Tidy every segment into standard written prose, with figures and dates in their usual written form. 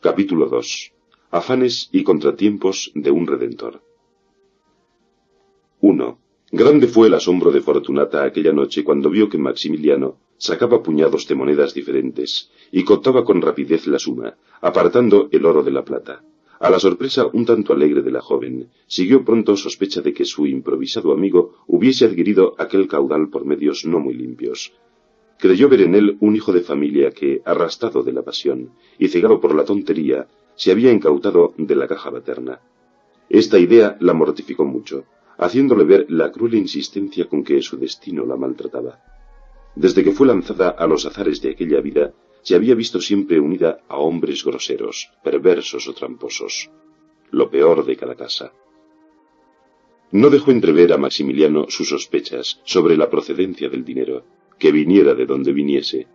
Capítulo 2. Afanes y contratiempos de un Redentor. 1. Grande fue el asombro de Fortunata aquella noche cuando vio que Maximiliano sacaba puñados de monedas diferentes y contaba con rapidez la suma, apartando el oro de la plata. A la sorpresa un tanto alegre de la joven, siguió pronto sospecha de que su improvisado amigo hubiese adquirido aquel caudal por medios no muy limpios. Creyó ver en él un hijo de familia que, arrastrado de la pasión y cegado por la tontería, se había incautado de la caja materna. Esta idea la mortificó mucho, haciéndole ver la cruel insistencia con que su destino la maltrataba. Desde que fue lanzada a los azares de aquella vida, se había visto siempre unida a hombres groseros, perversos o tramposos. Lo peor de cada casa. No dejó entrever a Maximiliano sus sospechas sobre la procedencia del dinero, que viniera de donde viniese.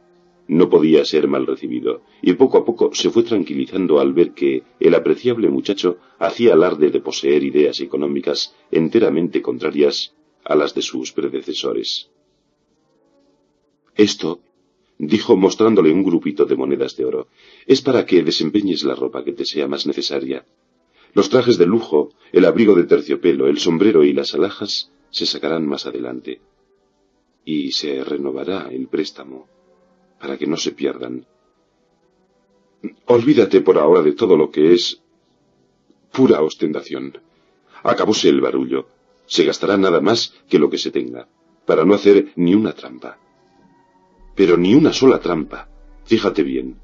No podía ser mal recibido, y poco a poco se fue tranquilizando al ver que el apreciable muchacho hacía alarde de poseer ideas económicas enteramente contrarias a las de sus predecesores. Esto, dijo mostrándole un grupito de monedas de oro, es para que desempeñes la ropa que te sea más necesaria. Los trajes de lujo, el abrigo de terciopelo, el sombrero y las alhajas se sacarán más adelante. Y se renovará el préstamo, para que no se pierdan. Olvídate por ahora de todo lo que es pura ostentación. Acabóse el barullo. Se gastará nada más que lo que se tenga, para no hacer ni una trampa. Pero ni una sola trampa. Fíjate bien.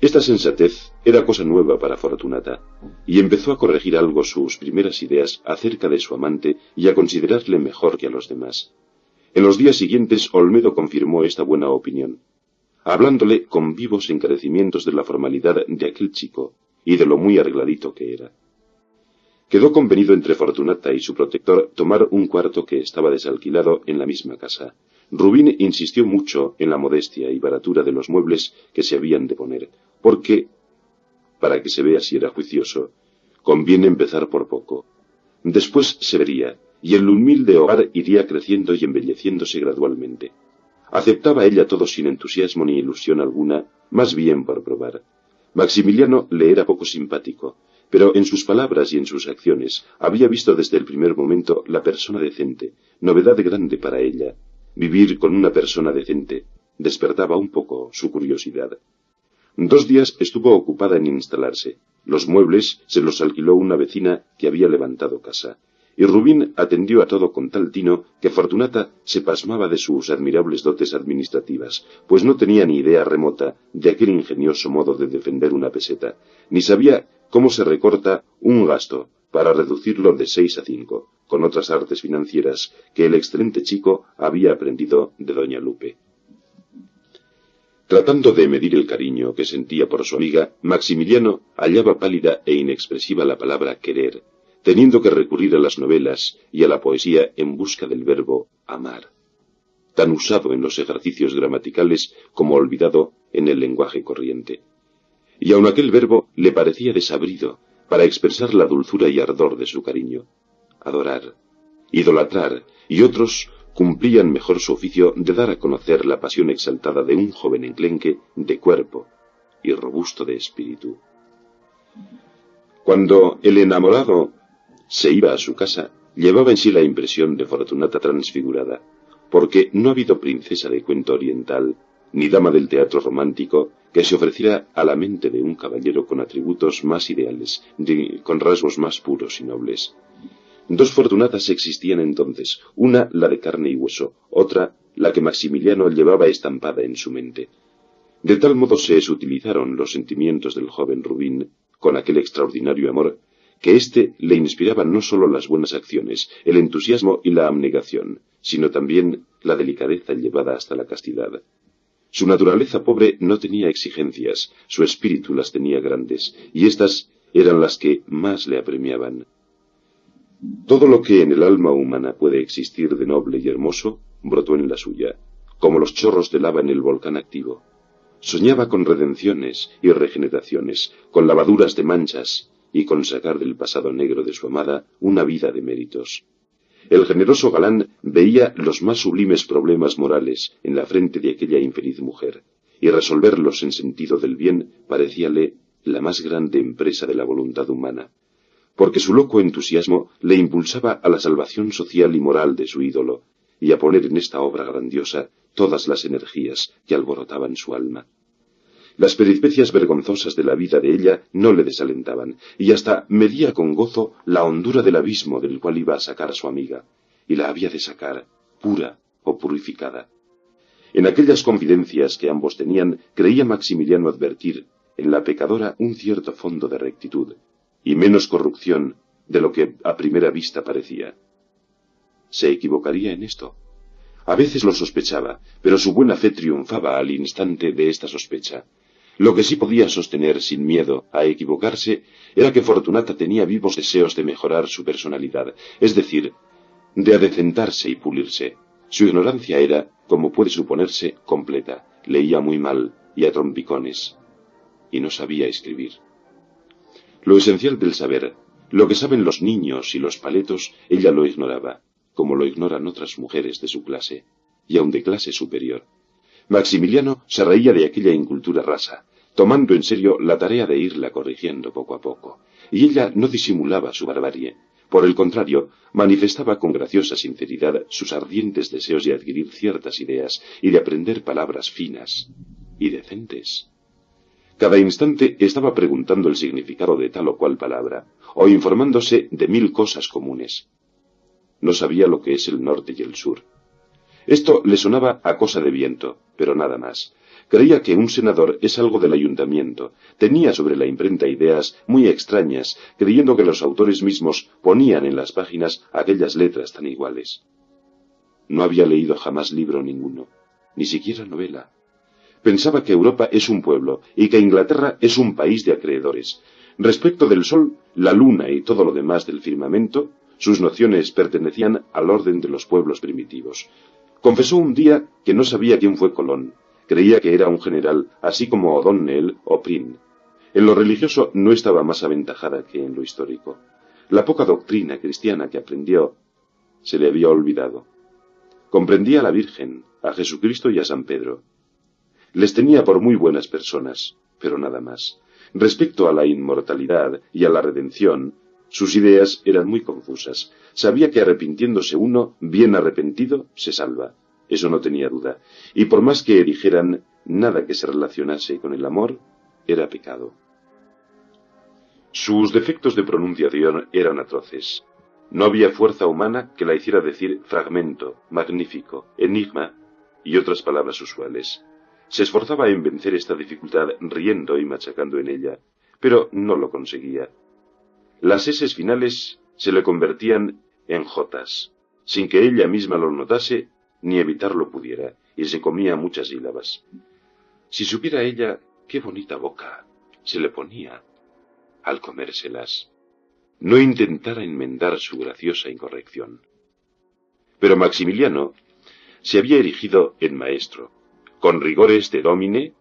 Esta sensatez era cosa nueva para Fortunata, y empezó a corregir algo sus primeras ideas acerca de su amante y a considerarle mejor que a los demás. En los días siguientes Olmedo confirmó esta buena opinión, hablándole con vivos encarecimientos de la formalidad de aquel chico y de lo muy arregladito que era. Quedó convenido entre Fortunata y su protector tomar un cuarto que estaba desalquilado en la misma casa. Rubín insistió mucho en la modestia y baratura de los muebles que se habían de poner, porque, para que se vea si era juicioso, conviene empezar por poco. Después se vería, y el humilde hogar iría creciendo y embelleciéndose gradualmente. Aceptaba ella todo sin entusiasmo ni ilusión alguna, más bien por probar. Maximiliano le era poco simpático, pero en sus palabras y en sus acciones había visto desde el primer momento la persona decente, novedad grande para ella. Vivir con una persona decente despertaba un poco su curiosidad. 2 días estuvo ocupada en instalarse. Los muebles se los alquiló una vecina que había levantado casa, y Rubín atendió a todo con tal tino que Fortunata se pasmaba de sus admirables dotes administrativas, pues no tenía ni idea remota de aquel ingenioso modo de defender una peseta, ni sabía cómo se recorta un gasto para reducirlo de 6 a 5, con otras artes financieras que el excelente chico había aprendido de doña Lupe. Tratando de medir el cariño que sentía por su amiga, Maximiliano hallaba pálida e inexpresiva la palabra querer, teniendo que recurrir a las novelas y a la poesía en busca del verbo amar, tan usado en los ejercicios gramaticales como olvidado en el lenguaje corriente. Y aun aquel verbo le parecía desabrido para expresar la dulzura y ardor de su cariño. Adorar, idolatrar, y otros cumplían mejor su oficio de dar a conocer la pasión exaltada de un joven enclenque de cuerpo y robusto de espíritu. Cuando el enamorado se iba a su casa, llevaba en sí la impresión de Fortunata transfigurada, porque no ha habido princesa de cuento oriental, ni dama del teatro romántico, que se ofreciera a la mente de un caballero con atributos más ideales, con rasgos más puros y nobles. 2 Fortunatas existían entonces, una la de carne y hueso, otra la que Maximiliano llevaba estampada en su mente. De tal modo se sutilizaron los sentimientos del joven Rubín con aquel extraordinario amor, que éste le inspiraba no sólo las buenas acciones, el entusiasmo y la abnegación, sino también la delicadeza llevada hasta la castidad. Su naturaleza pobre no tenía exigencias, su espíritu las tenía grandes, y éstas eran las que más le apremiaban. Todo lo que en el alma humana puede existir de noble y hermoso, brotó en la suya, como los chorros de lava en el volcán activo. Soñaba con redenciones y regeneraciones, con lavaduras de manchas, y con sacar del pasado negro de su amada una vida de méritos. El generoso galán veía los más sublimes problemas morales en la frente de aquella infeliz mujer, y resolverlos en sentido del bien parecíale la más grande empresa de la voluntad humana, porque su loco entusiasmo le impulsaba a la salvación social y moral de su ídolo, y a poner en esta obra grandiosa todas las energías que alborotaban su alma. Las peripecias vergonzosas de la vida de ella no le desalentaban, y hasta medía con gozo la hondura del abismo del cual iba a sacar a su amiga, y la había de sacar, pura o purificada. En aquellas confidencias que ambos tenían, creía Maximiliano advertir en la pecadora un cierto fondo de rectitud, y menos corrupción de lo que a primera vista parecía. ¿Se equivocaría en esto? A veces lo sospechaba, pero su buena fe triunfaba al instante de esta sospecha. Lo que sí podía sostener sin miedo a equivocarse era que Fortunata tenía vivos deseos de mejorar su personalidad, es decir, de adecentarse y pulirse. Su ignorancia era, como puede suponerse, completa. Leía muy mal y a trompicones, y no sabía escribir. Lo esencial del saber, lo que saben los niños y los paletos, ella lo ignoraba, como lo ignoran otras mujeres de su clase, y aun de clase superior. Maximiliano se reía de aquella incultura rasa, tomando en serio la tarea de irla corrigiendo poco a poco, y ella no disimulaba su barbarie. Por el contrario, manifestaba con graciosa sinceridad sus ardientes deseos de adquirir ciertas ideas y de aprender palabras finas y decentes. Cada instante estaba preguntando el significado de tal o cual palabra, o informándose de 1000 cosas comunes. No sabía lo que es el norte y el sur. Esto le sonaba a cosa de viento, pero nada más. Creía que un senador es algo del ayuntamiento. Tenía sobre la imprenta ideas muy extrañas, creyendo que los autores mismos ponían en las páginas aquellas letras tan iguales. No había leído jamás libro ninguno, ni siquiera novela. Pensaba que Europa es un pueblo y que Inglaterra es un país de acreedores. Respecto del sol, la luna y todo lo demás del firmamento, sus nociones pertenecían al orden de los pueblos primitivos. Confesó un día que no sabía quién fue Colón. Creía que era un general, así como O'Donnell o Prynne. En lo religioso no estaba más aventajada que en lo histórico. La poca doctrina cristiana que aprendió se le había olvidado. Comprendía a la Virgen, a Jesucristo y a San Pedro. Les tenía por muy buenas personas, pero nada más. Respecto a la inmortalidad y a la redención, sus ideas eran muy confusas. Sabía que arrepintiéndose uno, bien arrepentido, se salva. Eso no tenía duda. Y por más que dijeran nada que se relacionase con el amor, era pecado. Sus defectos de pronunciación eran atroces. No había fuerza humana que la hiciera decir fragmento, magnífico, enigma y otras palabras usuales. Se esforzaba en vencer esta dificultad riendo y machacando en ella, pero no lo conseguía. Las eses finales se le convertían en jotas, sin que ella misma lo notase ni evitarlo pudiera, y se comía muchas sílabas. Si supiera ella qué bonita boca se le ponía al comérselas, no intentara enmendar su graciosa incorrección. Pero Maximiliano se había erigido en maestro, con rigores de dómine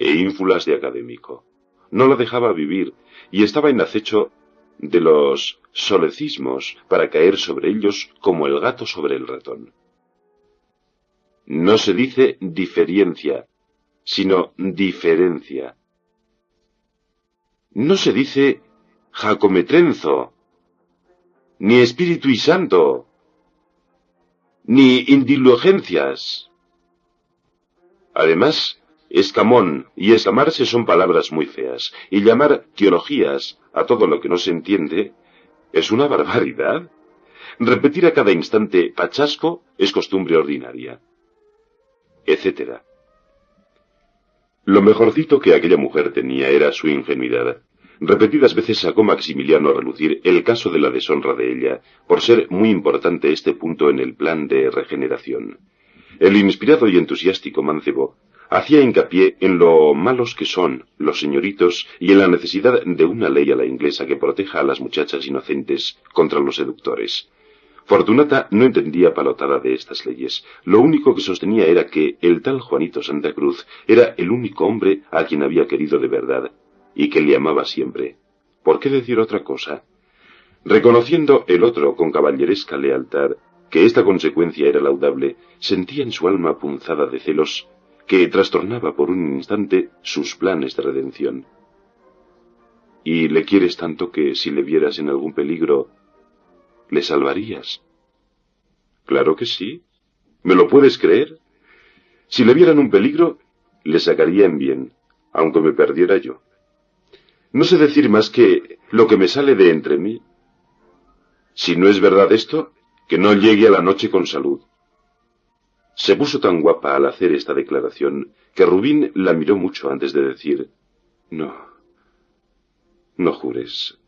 e ínfulas de académico. No la dejaba vivir, y estaba en acecho de los solecismos para caer sobre ellos como el gato sobre el ratón. No se dice diferencia, sino diferencia. No se dice jacometrenzo, ni espíritu y santo, ni indulgencias. Además, escamón y escamarse son palabras muy feas, y llamar teologías a todo lo que no se entiende es una barbaridad. Repetir a cada instante pachasco es costumbre ordinaria, etc. Lo mejorcito que aquella mujer tenía era su ingenuidad. Repetidas veces sacó Maximiliano a relucir el caso de la deshonra de ella, por ser muy importante este punto en el plan de regeneración. El inspirado y entusiástico mancebo hacía hincapié en lo malos que son los señoritos y en la necesidad de una ley a la inglesa que proteja a las muchachas inocentes contra los seductores. Fortunata no entendía palotada de estas leyes. Lo único que sostenía era que el tal Juanito Santa Cruz era el único hombre a quien había querido de verdad, y que le amaba siempre. ¿Por qué decir otra cosa? Reconociendo el otro con caballeresca lealtad que esta consecuencia era laudable, sentía en su alma punzada de celos que trastornaba por un instante sus planes de redención. ¿Y le quieres tanto que si le vieras en algún peligro, le salvarías? Claro que sí. ¿Me lo puedes creer? Si le vieran un peligro, le sacaría en bien, aunque me perdiera yo. No sé decir más que lo que me sale de entre mí. Si no es verdad esto, que no llegue a la noche con salud. Se puso tan guapa al hacer esta declaración que Rubín la miró mucho antes de decir: No, no jures.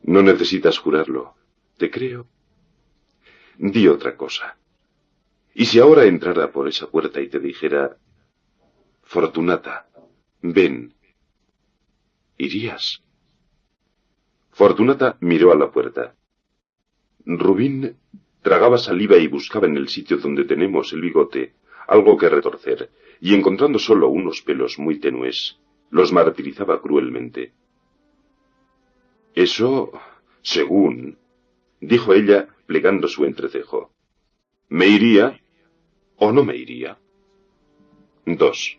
No necesitas jurarlo. Te creo. Di otra cosa. ¿Y si ahora entrara por esa puerta y te dijera: Fortunata, ven? ¿Irías? Fortunata miró a la puerta. Rubín tragaba saliva y buscaba en el sitio donde tenemos el bigote algo que retorcer, y encontrando solo unos pelos muy tenues, los martirizaba cruelmente. Eso, según, dijo ella, plegando su entrecejo. ¿Me iría o no me iría? 2.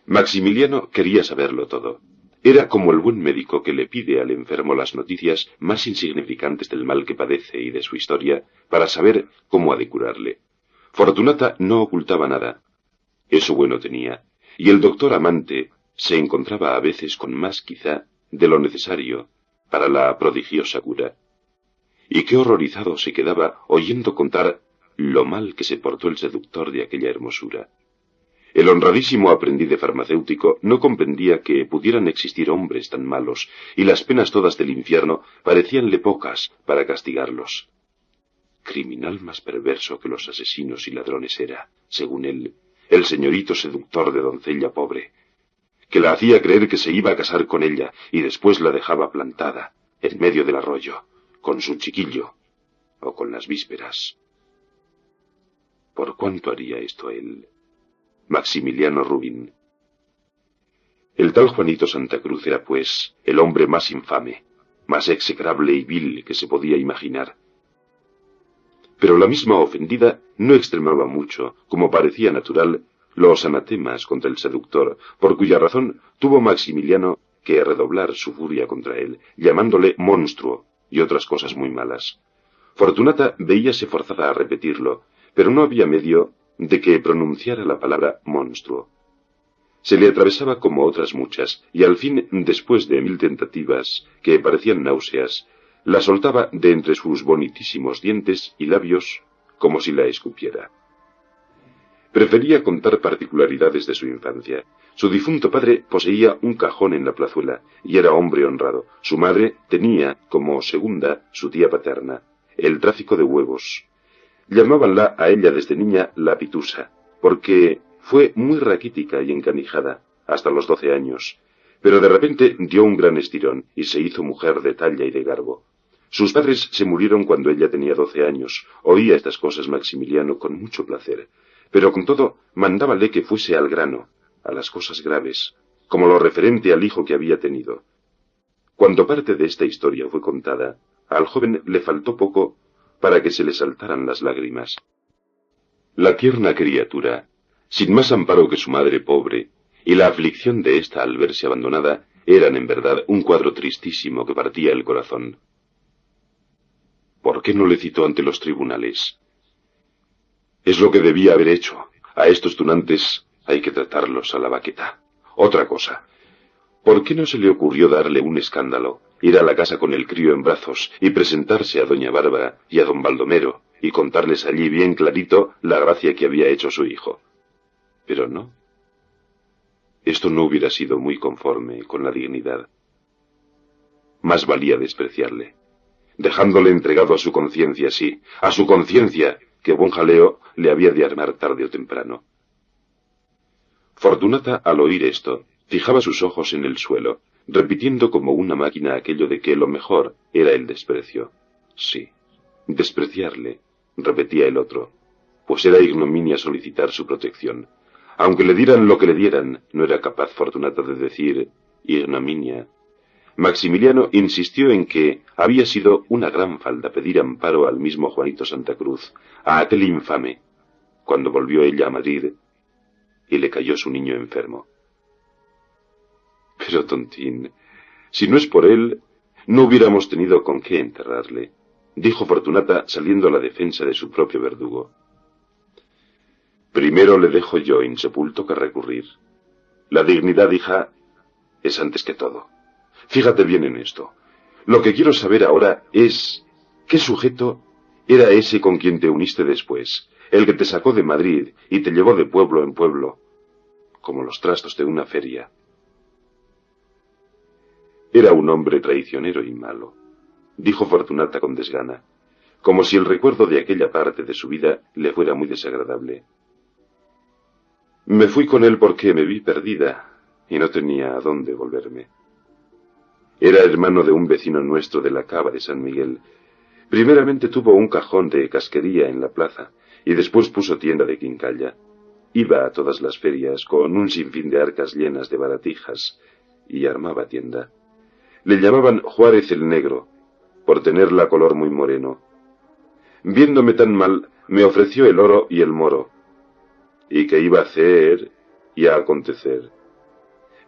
Maximiliano quería saberlo todo. Era como el buen médico que le pide al enfermo las noticias más insignificantes del mal que padece y de su historia para saber cómo ha de curarle. Fortunata no ocultaba nada. Eso bueno tenía, y el doctor amante se encontraba a veces con más quizá de lo necesario para la prodigiosa cura. Y qué horrorizado se quedaba oyendo contar lo mal que se portó el seductor de aquella hermosura. El honradísimo aprendiz de farmacéutico no comprendía que pudieran existir hombres tan malos, y las penas todas del infierno parecíanle pocas para castigarlos. Criminal más perverso que los asesinos y ladrones era, según él, el señorito seductor de doncella pobre, que la hacía creer que se iba a casar con ella y después la dejaba plantada, en medio del arroyo, con su chiquillo, o con las vísperas. ¿Por cuánto haría esto él? Maximiliano Rubín. El tal Juanito Santa Cruz era, pues, el hombre más infame, más execrable y vil que se podía imaginar. Pero la misma ofendida no extremaba mucho, como parecía natural, los anatemas contra el seductor, por cuya razón tuvo Maximiliano que redoblar su furia contra él, llamándole monstruo y otras cosas muy malas. Fortunata veíase forzada a repetirlo, pero no había medio de que pronunciara la palabra monstruo. Se le atravesaba como otras muchas, y al fin, después de 1000 tentativas que parecían náuseas, la soltaba de entre sus bonitísimos dientes y labios como si la escupiera. Prefería contar particularidades de su infancia. Su difunto padre poseía un cajón en la plazuela, y era hombre honrado. Su madre tenía, como segunda, su tía paterna, el tráfico de huevos. Llamábanla a ella desde niña la pitusa, porque fue muy raquítica y encanijada, hasta los 12 años, pero de repente dio un gran estirón y se hizo mujer de talla y de garbo. Sus padres se murieron cuando ella tenía 12 años. Oía estas cosas Maximiliano con mucho placer, pero con todo mandábale que fuese al grano, a las cosas graves, como lo referente al hijo que había tenido. Cuando parte de esta historia fue contada, al joven le faltó poco para que se le saltaran las lágrimas. La tierna criatura, sin más amparo que su madre pobre, y la aflicción de ésta al verse abandonada, eran en verdad un cuadro tristísimo que partía el corazón. ¿Por qué no le citó ante los tribunales? Es lo que debía haber hecho. A estos tunantes hay que tratarlos a la baqueta. Otra cosa. ¿Por qué no se le ocurrió darle un escándalo, ir a la casa con el crío en brazos y presentarse a doña Bárbara y a don Baldomero y contarles allí bien clarito la gracia que había hecho su hijo? Pero no. Esto no hubiera sido muy conforme con la dignidad. Más valía despreciarle, dejándole entregado a su conciencia, sí, a su conciencia, que buen jaleo le había de armar tarde o temprano. Fortunata, al oír esto, fijaba sus ojos en el suelo, repitiendo como una máquina aquello de que lo mejor era el desprecio. Sí, despreciarle, repetía el otro, pues era ignominia solicitar su protección. Aunque le dieran lo que le dieran, no era capaz Fortunata de decir ignominia. Maximiliano insistió en que había sido una gran falta pedir amparo al mismo Juanito Santa Cruz, a aquel infame. Cuando volvió ella a Madrid, y le cayó su niño enfermo. Pero, tontín, si no es por él, no hubiéramos tenido con qué enterrarle, dijo Fortunata saliendo a la defensa de su propio verdugo. Primero le dejo yo insepulto que recurrir. La dignidad, hija, es antes que todo. Fíjate bien en esto. Lo que quiero saber ahora es ¿qué sujeto era ese con quien te uniste después? El que te sacó de Madrid y te llevó de pueblo en pueblo, como los trastos de una feria. Era un hombre traicionero y malo, dijo Fortunata con desgana, como si el recuerdo de aquella parte de su vida le fuera muy desagradable. Me fui con él porque me vi perdida y no tenía a dónde volverme. Era hermano de un vecino nuestro de la cava de San Miguel. Primeramente tuvo un cajón de casquería en la plaza y después puso tienda de quincalla. Iba a todas las ferias con un sinfín de arcas llenas de baratijas y armaba tienda. Le llamaban Juárez el Negro, por tener la color muy moreno. Viéndome tan mal, me ofreció el oro y el moro. ¿Y qué iba a hacer y a acontecer?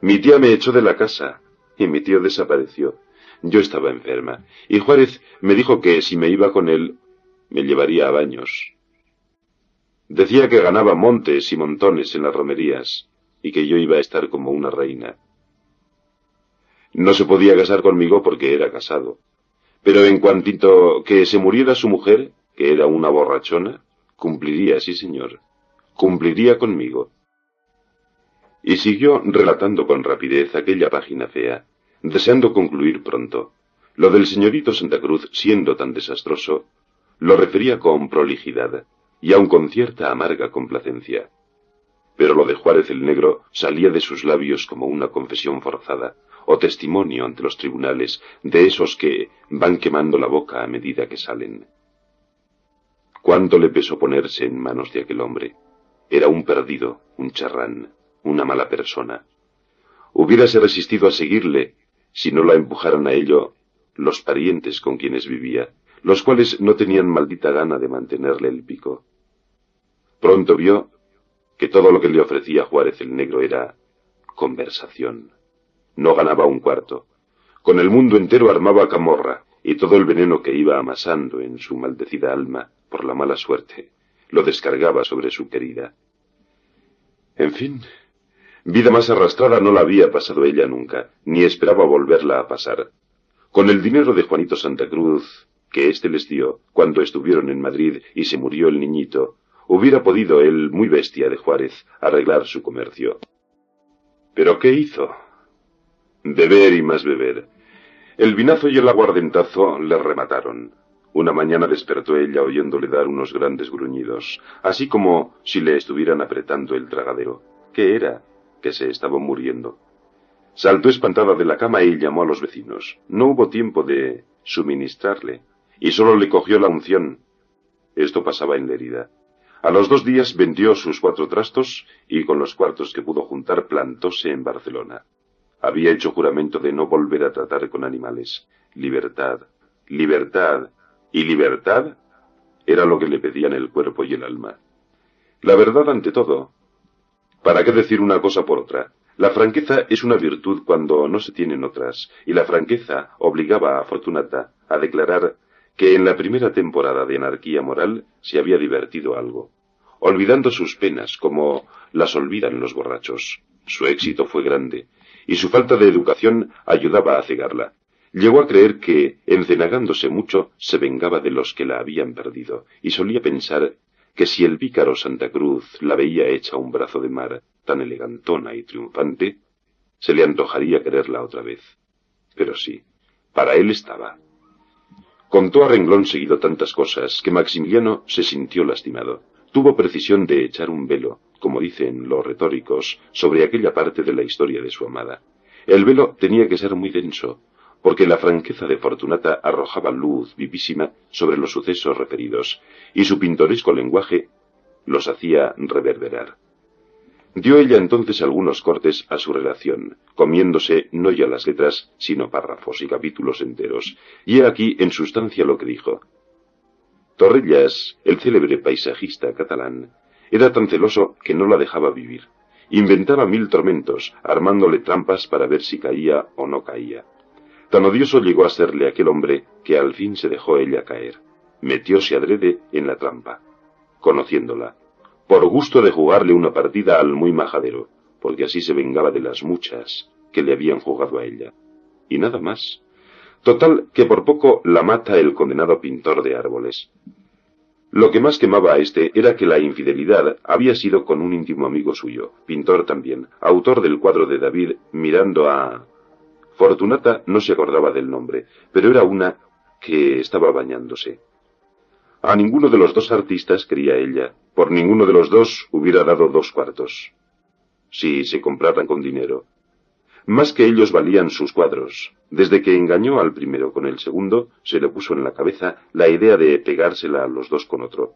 Mi tía me echó de la casa y mi tío desapareció. Yo estaba enferma y Juárez me dijo que si me iba con él, me llevaría a Baños. Decía que ganaba montes y montones en las romerías y que yo iba a estar como una reina. No se podía casar conmigo porque era casado, pero en cuantito que se muriera su mujer, que era una borrachona, cumpliría, sí señor, cumpliría conmigo. Y siguió relatando con rapidez aquella página fea, deseando concluir pronto. Lo del señorito Santa Cruz, siendo tan desastroso, lo refería con prolijidad y aun con cierta amarga complacencia. Pero lo de Juárez el Negro salía de sus labios como una confesión forzada, o testimonio ante los tribunales de esos que van quemando la boca a medida que salen. ¿Cuánto le pesó ponerse en manos de aquel hombre? Era un perdido, un charrán, una mala persona. Hubiérase resistido a seguirle si no la empujaran a ello los parientes con quienes vivía, los cuales no tenían maldita gana de mantenerle el pico. Pronto vio que todo lo que le ofrecía Juárez el Negro era conversación. No ganaba un cuarto. Con el mundo entero armaba camorra, y todo el veneno que iba amasando en su maldecida alma por la mala suerte lo descargaba sobre su querida. En fin, vida más arrastrada no la había pasado ella nunca, ni esperaba volverla a pasar. Con el dinero de Juanito Santa Cruz, que éste les dio cuando estuvieron en Madrid y se murió el niñito, hubiera podido el muy bestia de Juárez arreglar su comercio. ¿Pero qué hizo? Beber y más beber. El vinazo y el aguardentazo le remataron. Una mañana despertó ella oyéndole dar unos grandes gruñidos, así como si le estuvieran apretando el tragadero. ¿Qué era? Que se estaba muriendo. Saltó espantada de la cama y llamó a los vecinos. No hubo tiempo de suministrarle, y solo le cogió la unción. Esto pasaba en Lérida. A los 2 días vendió sus 4 trastos y con los cuartos que pudo juntar plantóse en Barcelona. Había hecho juramento de no volver a tratar con animales. Libertad, libertad y libertad era lo que le pedían el cuerpo y el alma. La verdad ante todo. ¿Para qué decir una cosa por otra? La franqueza es una virtud cuando no se tienen otras, y la franqueza obligaba a Fortunata a declarar que en la primera temporada de anarquía moral se había divertido algo, olvidando sus penas como las olvidan los borrachos. Su éxito fue grande, y su falta de educación ayudaba a cegarla. Llegó a creer que, encenagándose mucho, se vengaba de los que la habían perdido, y solía pensar que si el pícaro Santa Cruz la veía hecha un brazo de mar, tan elegantona y triunfante, se le antojaría quererla otra vez. Pero sí, para él estaba. Contó a renglón seguido tantas cosas que Maximiliano se sintió lastimado. Tuvo precisión de echar un velo, como dicen los retóricos, sobre aquella parte de la historia de su amada. El velo tenía que ser muy denso, porque la franqueza de Fortunata arrojaba luz vivísima sobre los sucesos referidos, y su pintoresco lenguaje los hacía reverberar. Dio ella entonces algunos cortes a su relación, comiéndose no ya las letras, sino párrafos y capítulos enteros, y he aquí en sustancia lo que dijo. Torrellas, el célebre paisajista catalán, era tan celoso que no la dejaba vivir, Inventaba 1000 tormentos, armándole trampas para ver si caía o no caía. Tan odioso llegó a serle aquel hombre que al fin se dejó ella caer. Metióse adrede en la trampa, conociéndola, por gusto de jugarle una partida al muy majadero, porque así se vengaba de las muchas que le habían jugado a ella. Y nada más. Total, que por poco la mata el condenado pintor de árboles. Lo que más quemaba a este era que la infidelidad había sido con un íntimo amigo suyo, pintor también, autor del cuadro de David mirando a... Fortunata no se acordaba del nombre, pero era una que estaba bañándose. A ninguno de los dos artistas quería ella, por ninguno de los dos hubiera dado 2 cuartos, si se compraran con dinero. Más que ellos valían sus cuadros. Desde que engañó al primero con el segundo, se le puso en la cabeza la idea de pegársela a los dos con otro.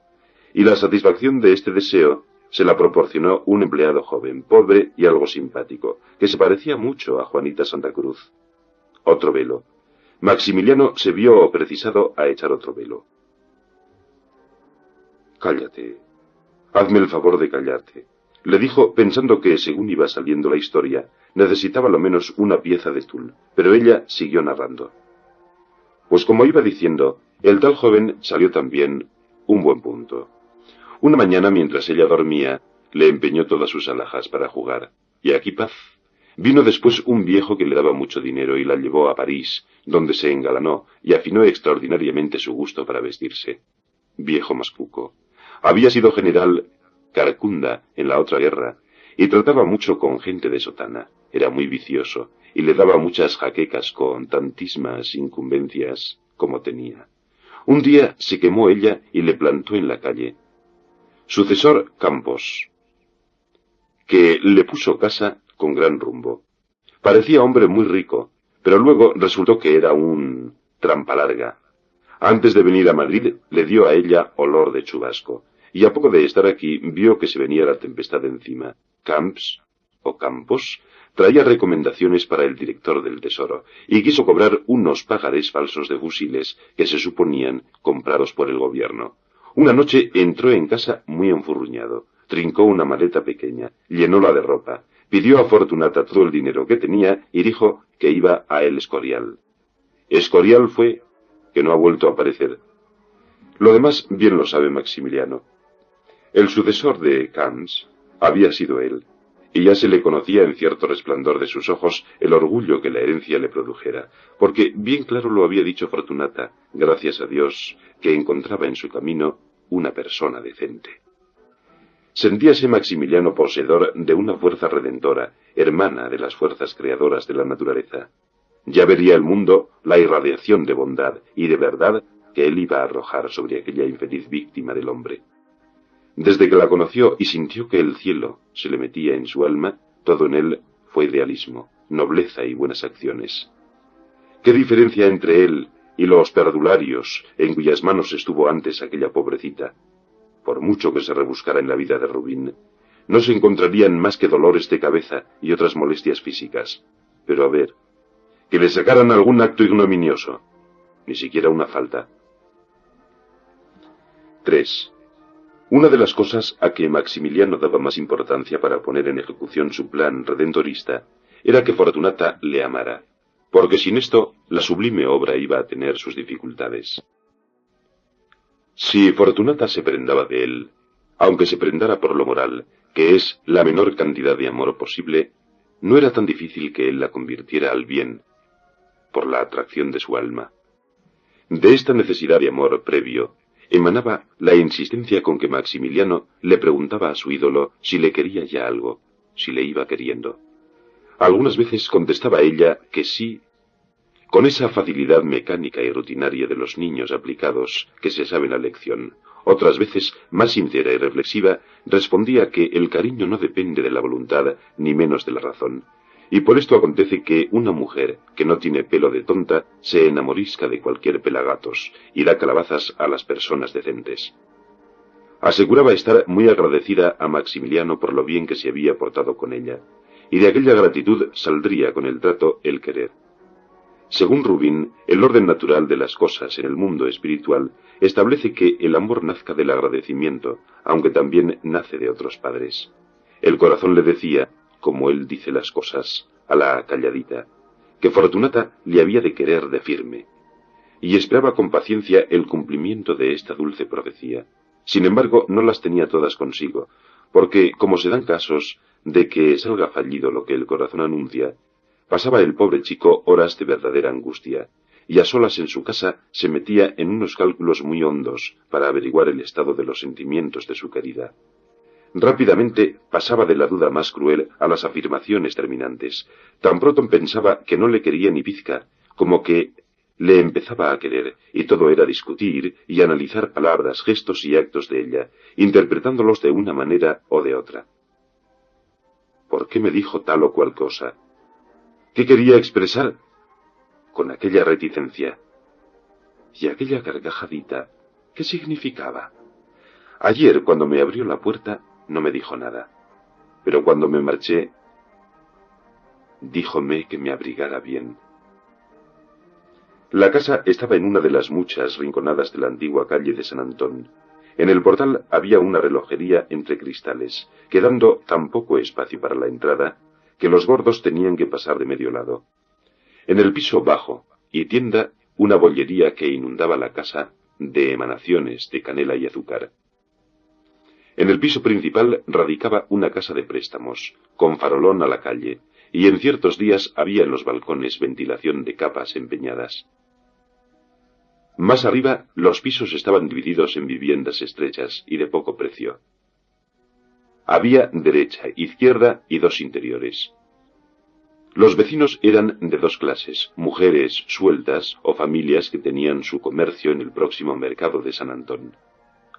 Y la satisfacción de este deseo se la proporcionó un empleado joven, pobre y algo simpático, que se parecía mucho a Juanita Santa Cruz. Otro velo. Maximiliano se vio precisado a echar otro velo. «Cállate. Hazme el favor de callarte», le dijo, pensando que, según iba saliendo la historia, necesitaba lo menos una pieza de tul, pero ella siguió narrando. Pues como iba diciendo, el tal joven salió también un buen punto. Una mañana, mientras ella dormía, le empeñó todas sus alhajas para jugar, y aquí paz. Vino después un viejo que le daba mucho dinero y la llevó a París, donde se engalanó y afinó extraordinariamente su gusto para vestirse. Viejo mascuco. Había sido general Caracunda en la otra guerra, y trataba mucho con gente de sotana. Era muy vicioso, y le daba muchas jaquecas con tantísimas incumbencias como tenía. Un día se quemó ella y le plantó en la calle. Sucesor Campos, que le puso casa con gran rumbo. Parecía hombre muy rico, pero luego resultó que era un trampa larga. Antes de venir a Madrid le dio a ella olor de chubasco, y a poco de estar aquí vio que se venía la tempestad encima. Camps, o Campos, traía recomendaciones para el director del Tesoro, y quiso cobrar unos pagarés falsos de fusiles que se suponían comprados por el gobierno. Una noche entró en casa muy enfurruñado, trincó una maleta pequeña, llenóla de ropa, pidió a Fortunata todo el dinero que tenía y dijo que iba a El Escorial. Escorial fue, que no ha vuelto a aparecer. Lo demás bien lo sabe Maximiliano. El sucesor de Camps había sido él, y ya se le conocía en cierto resplandor de sus ojos el orgullo que la herencia le produjera, porque bien claro lo había dicho Fortunata, gracias a Dios, que encontraba en su camino una persona decente. Sentíase Maximiliano poseedor de una fuerza redentora, hermana de las fuerzas creadoras de la naturaleza. Ya vería el mundo la irradiación de bondad y de verdad que él iba a arrojar sobre aquella infeliz víctima del hombre. Desde que la conoció y sintió que el cielo se le metía en su alma, todo en él fue idealismo, nobleza y buenas acciones. ¿Qué diferencia entre él y los perdularios en cuyas manos estuvo antes aquella pobrecita? Por mucho que se rebuscara en la vida de Rubín, no se encontrarían más que dolores de cabeza y otras molestias físicas. Pero a ver, que le sacaran algún acto ignominioso, ni siquiera una falta. 3. Una de las cosas a que Maximiliano daba más importancia para poner en ejecución su plan redentorista era que Fortunata le amara, porque sin esto la sublime obra iba a tener sus dificultades. Si Fortunata se prendaba de él, aunque se prendara por lo moral, que es la menor cantidad de amor posible, no era tan difícil que él la convirtiera al bien, por la atracción de su alma. De esta necesidad de amor previo emanaba la insistencia con que Maximiliano le preguntaba a su ídolo si le quería ya algo, si le iba queriendo. Algunas veces contestaba ella que sí, con esa facilidad mecánica y rutinaria de los niños aplicados que se saben la lección. Otras veces, más sincera y reflexiva, respondía que el cariño no depende de la voluntad ni menos de la razón. Y por esto acontece que una mujer que no tiene pelo de tonta se enamorisca de cualquier pelagatos y da calabazas a las personas decentes. Aseguraba estar muy agradecida a Maximiliano por lo bien que se había portado con ella, y de aquella gratitud saldría con el trato el querer. Según Rubín, el orden natural de las cosas en el mundo espiritual establece que el amor nazca del agradecimiento, aunque también nace de otros padres. El corazón le decía, como él dice las cosas, a la calladita, que Fortunata le había de querer de firme, y esperaba con paciencia el cumplimiento de esta dulce profecía. Sin embargo, no las tenía todas consigo, porque, como se dan casos de que salga fallido lo que el corazón anuncia, pasaba el pobre chico horas de verdadera angustia, y a solas en su casa se metía en unos cálculos muy hondos para averiguar el estado de los sentimientos de su querida. Rápidamente pasaba de la duda más cruel a las afirmaciones terminantes. Tan pronto pensaba que no le quería ni pizca, como que le empezaba a querer, y todo era discutir y analizar palabras, gestos y actos de ella, interpretándolos de una manera o de otra. ¿Por qué me dijo tal o cual cosa? ¿Qué quería expresar con aquella reticencia? Y aquella carcajadita, ¿qué significaba? Ayer, cuando me abrió la puerta, no me dijo nada, pero cuando me marché, díjome que me abrigara bien. La casa estaba en una de las muchas rinconadas de la antigua calle de San Antón. En el portal había una relojería entre cristales, quedando tan poco espacio para la entrada que los gordos tenían que pasar de medio lado. En el piso bajo y tienda, una bollería que inundaba la casa de emanaciones de canela y azúcar. En el piso principal radicaba una casa de préstamos, con farolón a la calle, y en ciertos días había en los balcones ventilación de capas empeñadas. Más arriba, los pisos estaban divididos en viviendas estrechas y de poco precio. Había derecha, izquierda y dos interiores. Los vecinos eran de dos clases, mujeres sueltas o familias que tenían su comercio en el próximo mercado de San Antón.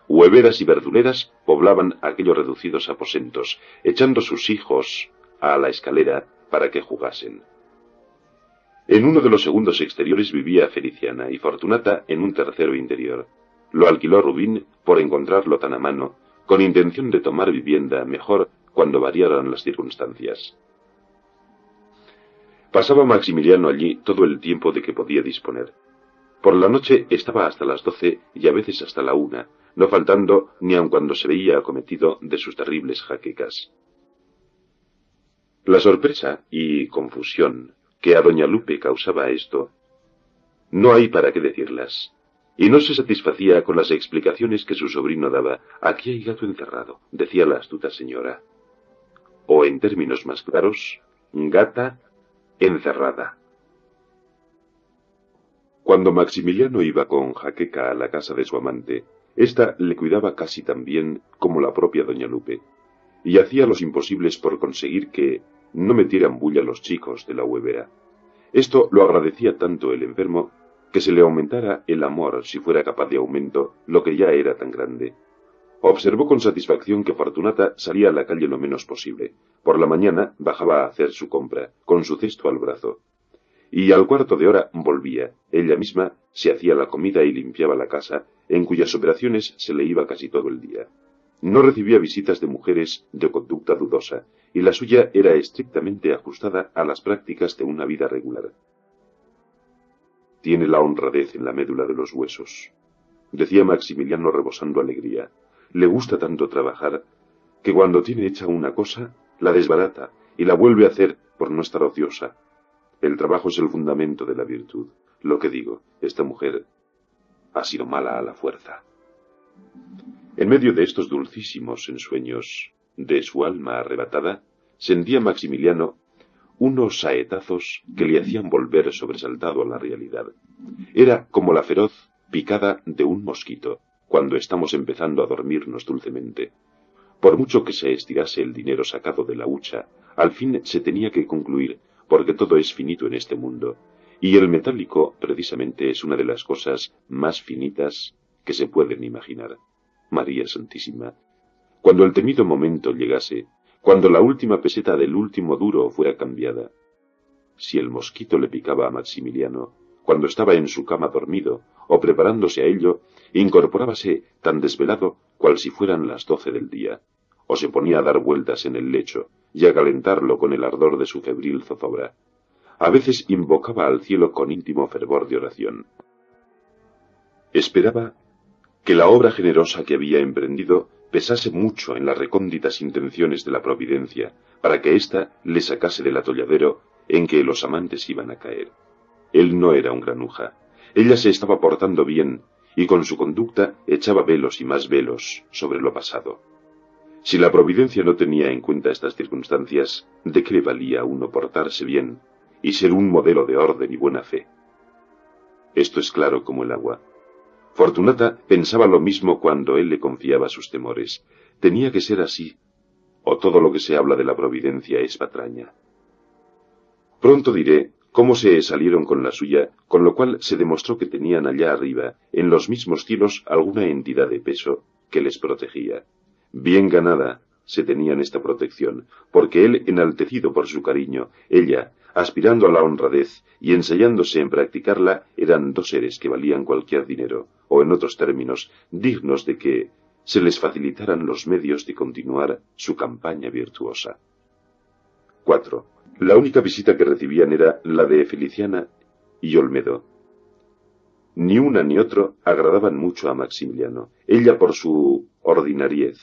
Hueveras y verduleras poblaban aquellos reducidos aposentos, echando sus hijos a la escalera para que jugasen. En uno de los segundos exteriores vivía Feliciana y Fortunata en un tercero interior. Lo alquiló Rubín por encontrarlo tan a mano, con intención de tomar vivienda mejor cuando variaran las circunstancias. Pasaba Maximiliano allí todo el tiempo de que podía disponer. Por la noche estaba hasta las 12 y a veces hasta la 1, no faltando ni aun cuando se veía acometido de sus terribles jaquecas. La sorpresa y confusión que a doña Lupe causaba esto, no hay para qué decirlas, y no se satisfacía con las explicaciones que su sobrino daba. «Aquí hay gato encerrado», decía la astuta señora, o en términos más claros, gata encerrada. Cuando Maximiliano iba con jaqueca a la casa de su amante, ésta le cuidaba casi tan bien como la propia doña Lupe, y hacía los imposibles por conseguir que no metieran bulla los chicos de la huevera. Esto lo agradecía tanto el enfermo que se le aumentara el amor si fuera capaz de aumento lo que ya era tan grande. Observó con satisfacción que Fortunata salía a la calle lo menos posible. Por la mañana bajaba a hacer su compra, con su cesto al brazo. Y al cuarto de hora volvía. Ella misma se hacía la comida y limpiaba la casa, en cuyas operaciones se le iba casi todo el día. No recibía visitas de mujeres de conducta dudosa, y la suya era estrictamente ajustada a las prácticas de una vida regular. «Tiene la honradez en la médula de los huesos», decía Maximiliano rebosando alegría. «Le gusta tanto trabajar que cuando tiene hecha una cosa, la desbarata y la vuelve a hacer por no estar ociosa. El trabajo es el fundamento de la virtud. Lo que digo, esta mujer ha sido mala a la fuerza». En medio de estos dulcísimos ensueños de su alma arrebatada, sentía Maximiliano unos saetazos que le hacían volver sobresaltado a la realidad. Era como la feroz picada de un mosquito, cuando estamos empezando a dormirnos dulcemente. Por mucho que se estirase el dinero sacado de la hucha, al fin se tenía que concluir, porque todo es finito en este mundo, y el metálico precisamente es una de las cosas más finitas que se pueden imaginar. María Santísima, cuando el temido momento llegase, cuando la última peseta del último duro fuera cambiada, si el mosquito le picaba a Maximiliano, cuando estaba en su cama dormido, o preparándose a ello, incorporábase tan desvelado cual si fueran las 12 del día, o se ponía a dar vueltas en el lecho y a calentarlo con el ardor de su febril zozobra. A veces invocaba al cielo con íntimo fervor de oración. Esperaba que la obra generosa que había emprendido pesase mucho en las recónditas intenciones de la providencia, para que ésta le sacase del atolladero en que los amantes iban a caer. Él no era un granuja. Ella se estaba portando bien, y con su conducta echaba velos y más velos sobre lo pasado. Si la providencia no tenía en cuenta estas circunstancias, ¿de qué le valía a uno portarse bien y ser un modelo de orden y buena fe? Esto es claro como el agua. Fortunata pensaba lo mismo cuando él le confiaba sus temores. Tenía que ser así, o todo lo que se habla de la providencia es patraña. Pronto diré cómo se salieron con la suya, con lo cual se demostró que tenían allá arriba, en los mismos cielos, alguna entidad de peso que les protegía. Bien ganada se tenían esta protección, porque él, enaltecido por su cariño, ella, aspirando a la honradez y ensayándose en practicarla, eran dos seres que valían cualquier dinero, o en otros términos, dignos de que se les facilitaran los medios de continuar su campaña virtuosa. 4. La única visita que recibían era la de Feliciana y Olmedo. Ni una ni otro agradaban mucho a Maximiliano, ella por su ordinariez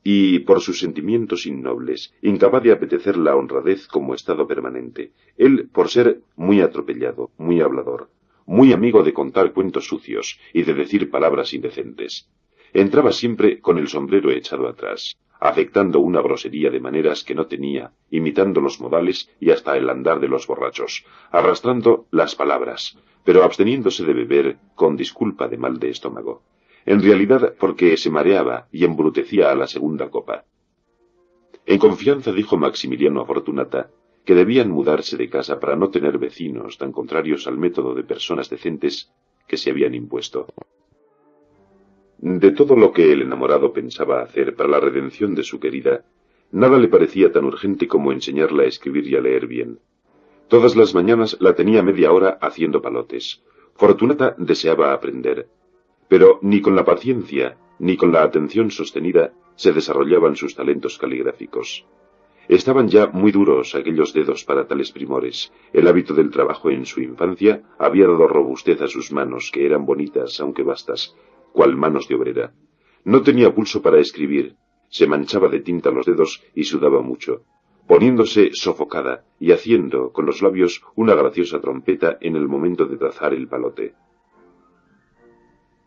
y por sus sentimientos innobles, incapaz de apetecer la honradez como estado permanente, él por ser muy atropellado, muy hablador, muy amigo de contar cuentos sucios y de decir palabras indecentes. Entraba siempre con el sombrero echado atrás, afectando una grosería de maneras que no tenía, imitando los modales y hasta el andar de los borrachos, arrastrando las palabras, pero absteniéndose de beber con disculpa de mal de estómago. En realidad porque se mareaba y embrutecía a la segunda copa. En confianza dijo Maximiliano a Fortunata que debían mudarse de casa para no tener vecinos tan contrarios al método de personas decentes que se habían impuesto. De todo lo que el enamorado pensaba hacer para la redención de su querida, nada le parecía tan urgente como enseñarla a escribir y a leer bien. Todas las mañanas la tenía media hora haciendo palotes. Fortunata deseaba aprender, pero ni con la paciencia ni con la atención sostenida se desarrollaban sus talentos caligráficos. Estaban ya muy duros aquellos dedos para tales primores. El hábito del trabajo en su infancia había dado robustez a sus manos, que eran bonitas, aunque vastas, cual manos de obrera. No tenía pulso para escribir, se manchaba de tinta los dedos y sudaba mucho, poniéndose sofocada y haciendo con los labios una graciosa trompeta en el momento de trazar el palote.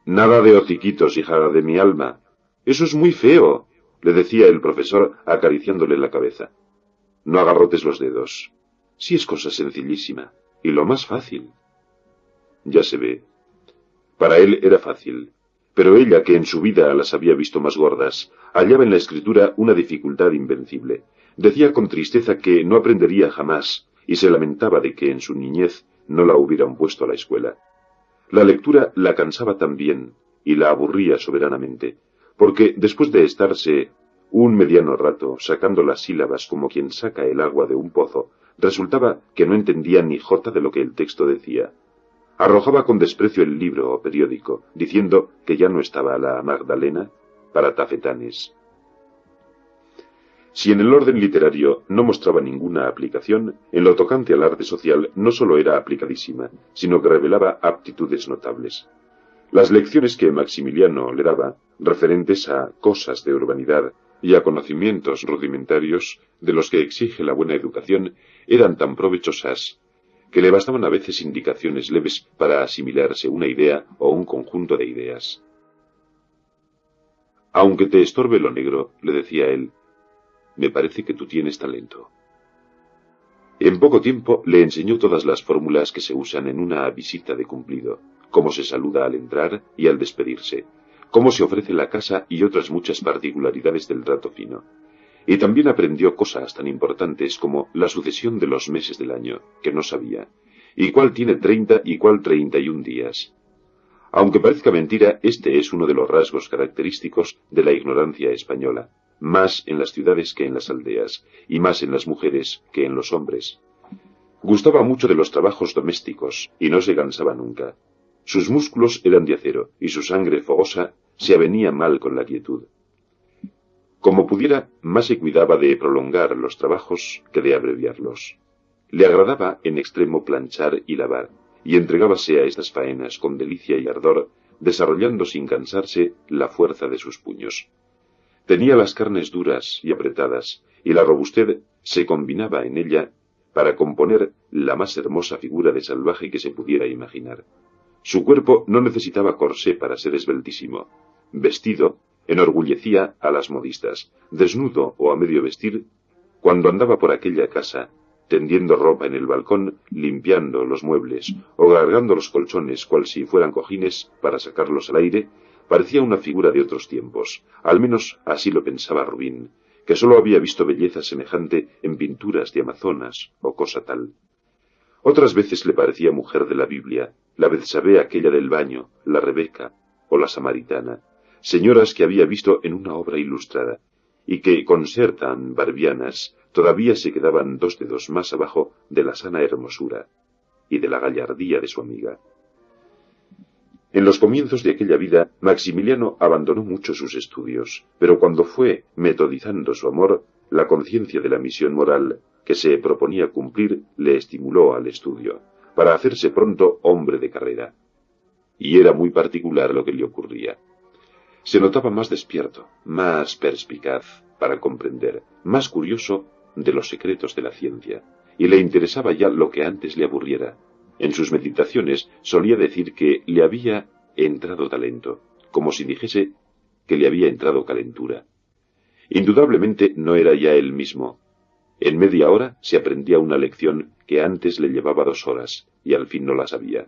«Nada de hociquitos, hija de mi alma. Eso es muy feo», le decía el profesor acariciándole la cabeza. «No agarrotes los dedos. Sí es cosa sencillísima, y lo más fácil». Ya se ve. Para él era fácil, pero ella, que en su vida las había visto más gordas, hallaba en la escritura una dificultad invencible. Decía con tristeza que no aprendería jamás, y se lamentaba de que en su niñez no la hubieran puesto a la escuela. La lectura la cansaba también, y la aburría soberanamente, porque después de estarse un mediano rato sacando las sílabas como quien saca el agua de un pozo, resultaba que no entendía ni jota de lo que el texto decía. Arrojaba con desprecio el libro o periódico, diciendo que ya no estaba la Magdalena para tafetanes. Si en el orden literario no mostraba ninguna aplicación, en lo tocante al arte social no sólo era aplicadísima, sino que revelaba aptitudes notables. Las lecciones que Maximiliano le daba, referentes a cosas de urbanidad y a conocimientos rudimentarios de los que exige la buena educación, eran tan provechosas que le bastaban a veces indicaciones leves para asimilarse una idea o un conjunto de ideas. «Aunque te estorbe lo negro», le decía él, «me parece que tú tienes talento». En poco tiempo le enseñó todas las fórmulas que se usan en una visita de cumplido, cómo se saluda al entrar y al despedirse, cómo se ofrece la casa y otras muchas particularidades del trato fino. Y también aprendió cosas tan importantes como la sucesión de los meses del año, que no sabía, y cuál tiene 30 y cuál 31 días. Aunque parezca mentira, este es uno de los rasgos característicos de la ignorancia española, más en las ciudades que en las aldeas, y más en las mujeres que en los hombres. Gustaba mucho de los trabajos domésticos, y no se cansaba nunca. Sus músculos eran de acero, y su sangre fogosa se avenía mal con la quietud. Como pudiera, más se cuidaba de prolongar los trabajos que de abreviarlos. Le agradaba en extremo planchar y lavar, y entregábase a estas faenas con delicia y ardor, desarrollando sin cansarse la fuerza de sus puños. Tenía las carnes duras y apretadas, y la robustez se combinaba en ella para componer la más hermosa figura de salvaje que se pudiera imaginar. Su cuerpo no necesitaba corsé para ser esbeltísimo. Vestido, enorgullecía a las modistas. Desnudo o a medio vestir, cuando andaba por aquella casa, tendiendo ropa en el balcón, limpiando los muebles o cargando los colchones cual si fueran cojines para sacarlos al aire, parecía una figura de otros tiempos. Al menos así lo pensaba Rubín, que sólo había visto belleza semejante en pinturas de Amazonas o cosa tal. Otras veces le parecía mujer de la Biblia, la Betsabé aquella del baño, la Rebeca o la Samaritana, señoras que había visto en una obra ilustrada, y que, con ser tan barbianas, todavía se quedaban 2 dedos más abajo de la sana hermosura y de la gallardía de su amiga. En los comienzos de aquella vida, Maximiliano abandonó mucho sus estudios, pero cuando fue metodizando su amor, la conciencia de la misión moral que se proponía cumplir le estimuló al estudio, para hacerse pronto hombre de carrera. Y era muy particular lo que le ocurría. Se notaba más despierto, más perspicaz para comprender, más curioso de los secretos de la ciencia, y le interesaba ya lo que antes le aburriera. En sus meditaciones solía decir que le había entrado talento, como si dijese que le había entrado calentura. Indudablemente no era ya él mismo. En media hora se aprendía una lección que antes le llevaba 2 horas, y al fin no la sabía.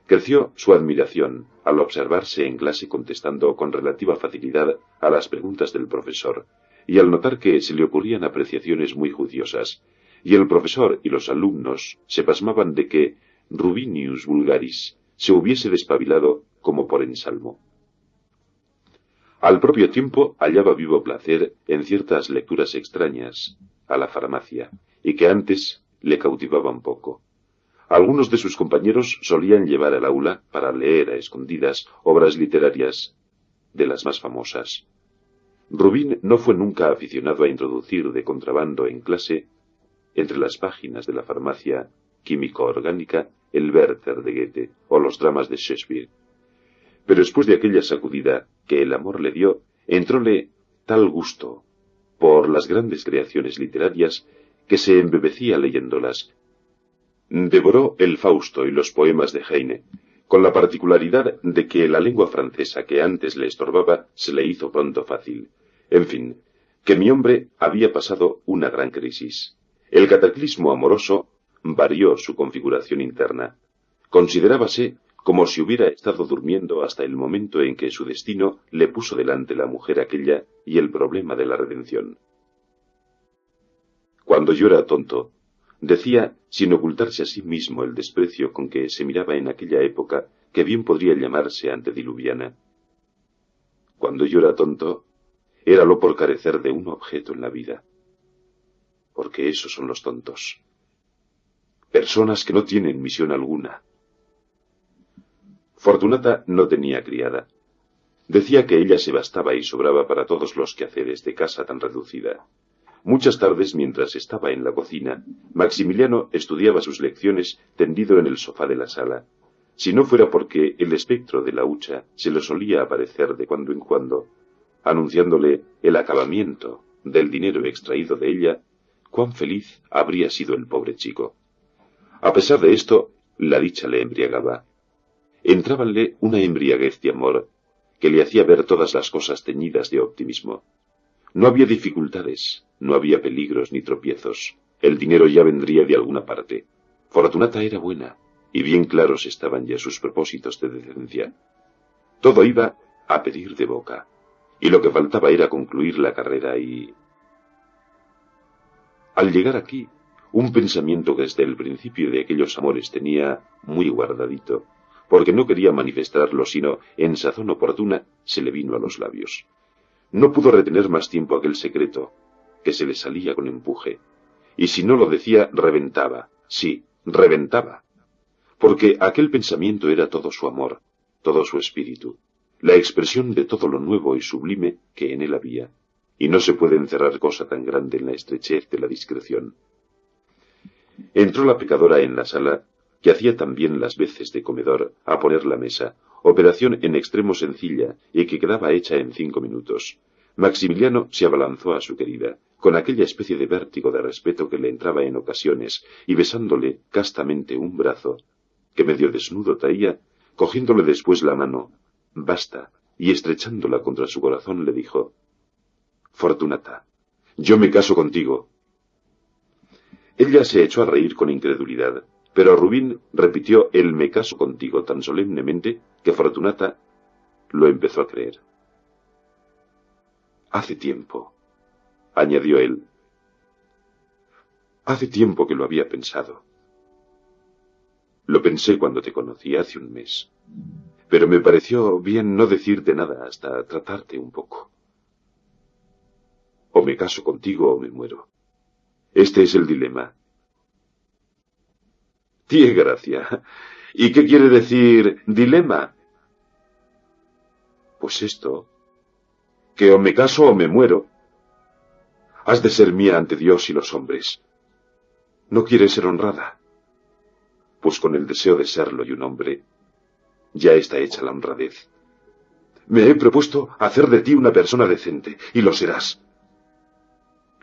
Creció su admiración al observarse en clase contestando con relativa facilidad a las preguntas del profesor, y al notar que se le ocurrían apreciaciones muy juiciosas, y el profesor y los alumnos se pasmaban de que Rubinius Vulgaris se hubiese despabilado como por ensalmo. Al propio tiempo hallaba vivo placer en ciertas lecturas extrañas a la farmacia, y que antes le cautivaban poco. Algunos de sus compañeros solían llevar al aula para leer a escondidas obras literarias de las más famosas. Rubín no fue nunca aficionado a introducir de contrabando en clase, entre las páginas de la farmacia químico-orgánica, el Werther de Goethe o los dramas de Shakespeare. Pero después de aquella sacudida que el amor le dio, entróle tal gusto por las grandes creaciones literarias que se embebecía leyéndolas. Devoró el Fausto y los poemas de Heine, con la particularidad de que la lengua francesa que antes le estorbaba se le hizo pronto fácil. En fin, que mi hombre había pasado una gran crisis. El cataclismo amoroso varió su configuración interna. Considerábase como si hubiera estado durmiendo hasta el momento en que su destino le puso delante la mujer aquella y el problema de la redención. Cuando yo era tonto, decía, sin ocultarse a sí mismo el desprecio con que se miraba en aquella época, que bien podría llamarse antediluviana. Cuando yo era tonto, éralo por carecer de un objeto en la vida. Porque esos son los tontos. Personas que no tienen misión alguna. Fortunata no tenía criada. Decía que ella se bastaba y sobraba para todos los quehaceres de casa tan reducida. Muchas tardes, mientras estaba en la cocina, Maximiliano estudiaba sus lecciones tendido en el sofá de la sala. Si no fuera porque el espectro de la hucha se le solía aparecer de cuando en cuando, anunciándole el acabamiento del dinero extraído de ella, cuán feliz habría sido el pobre chico. A pesar de esto, la dicha le embriagaba. Entrábanle una embriaguez de amor que le hacía ver todas las cosas teñidas de optimismo. No había dificultades, no había peligros ni tropiezos. El dinero ya vendría de alguna parte. Fortunata era buena, y bien claros estaban ya sus propósitos de decencia. Todo iba a pedir de boca, y lo que faltaba era concluir la carrera y... Al llegar aquí, un pensamiento que desde el principio de aquellos amores tenía muy guardadito, porque no quería manifestarlo sino en sazón oportuna, se le vino a los labios. No pudo retener más tiempo aquel secreto, que se le salía con empuje, y si no lo decía, reventaba, sí, reventaba, porque aquel pensamiento era todo su amor, todo su espíritu, la expresión de todo lo nuevo y sublime que en él había, y no se puede encerrar cosa tan grande en la estrechez de la discreción. Entró la pecadora en la sala, que hacía también las veces de comedor, a poner la mesa, operación en extremo sencilla y que quedaba hecha en 5 minutos. Maximiliano se abalanzó a su querida, con aquella especie de vértigo de respeto que le entraba en ocasiones, y besándole castamente un brazo, que medio desnudo traía, cogiéndole después la mano, basta, y estrechándola contra su corazón le dijo: «Fortunata, yo me caso contigo». Ella se echó a reír con incredulidad, pero Rubín repitió el «me caso contigo» tan solemnemente que Fortunata lo empezó a creer. «Hace tiempo», añadió él. «Hace tiempo que lo había pensado. Lo pensé cuando te conocí hace un mes, pero me pareció bien no decirte nada hasta tratarte un poco. O me caso contigo o me muero. Este es el dilema». «Tiene gracia. ¿Y qué quiere decir dilema?» «Pues esto, que o me caso o me muero. Has de ser mía ante Dios y los hombres. ¿No quieres ser honrada? Pues con el deseo de serlo y un hombre, ya está hecha la honradez. Me he propuesto hacer de ti una persona decente, y lo serás.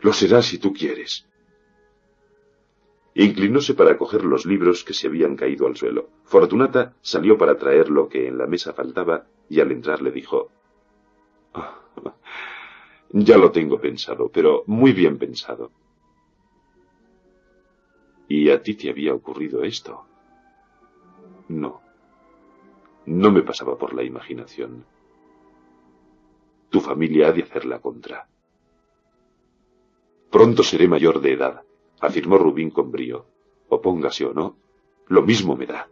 Lo serás si tú quieres». Inclinóse para coger los libros que se habían caído al suelo. Fortunata salió para traer lo que en la mesa faltaba, y al entrar le dijo: «Ya lo tengo pensado, pero muy bien pensado». «¿Y a ti te había ocurrido esto?» «No. No me pasaba por la imaginación. Tu familia ha de hacer la contra». «Pronto seré mayor de edad», afirmó Rubín con brío. «Opóngase o no, lo mismo me da».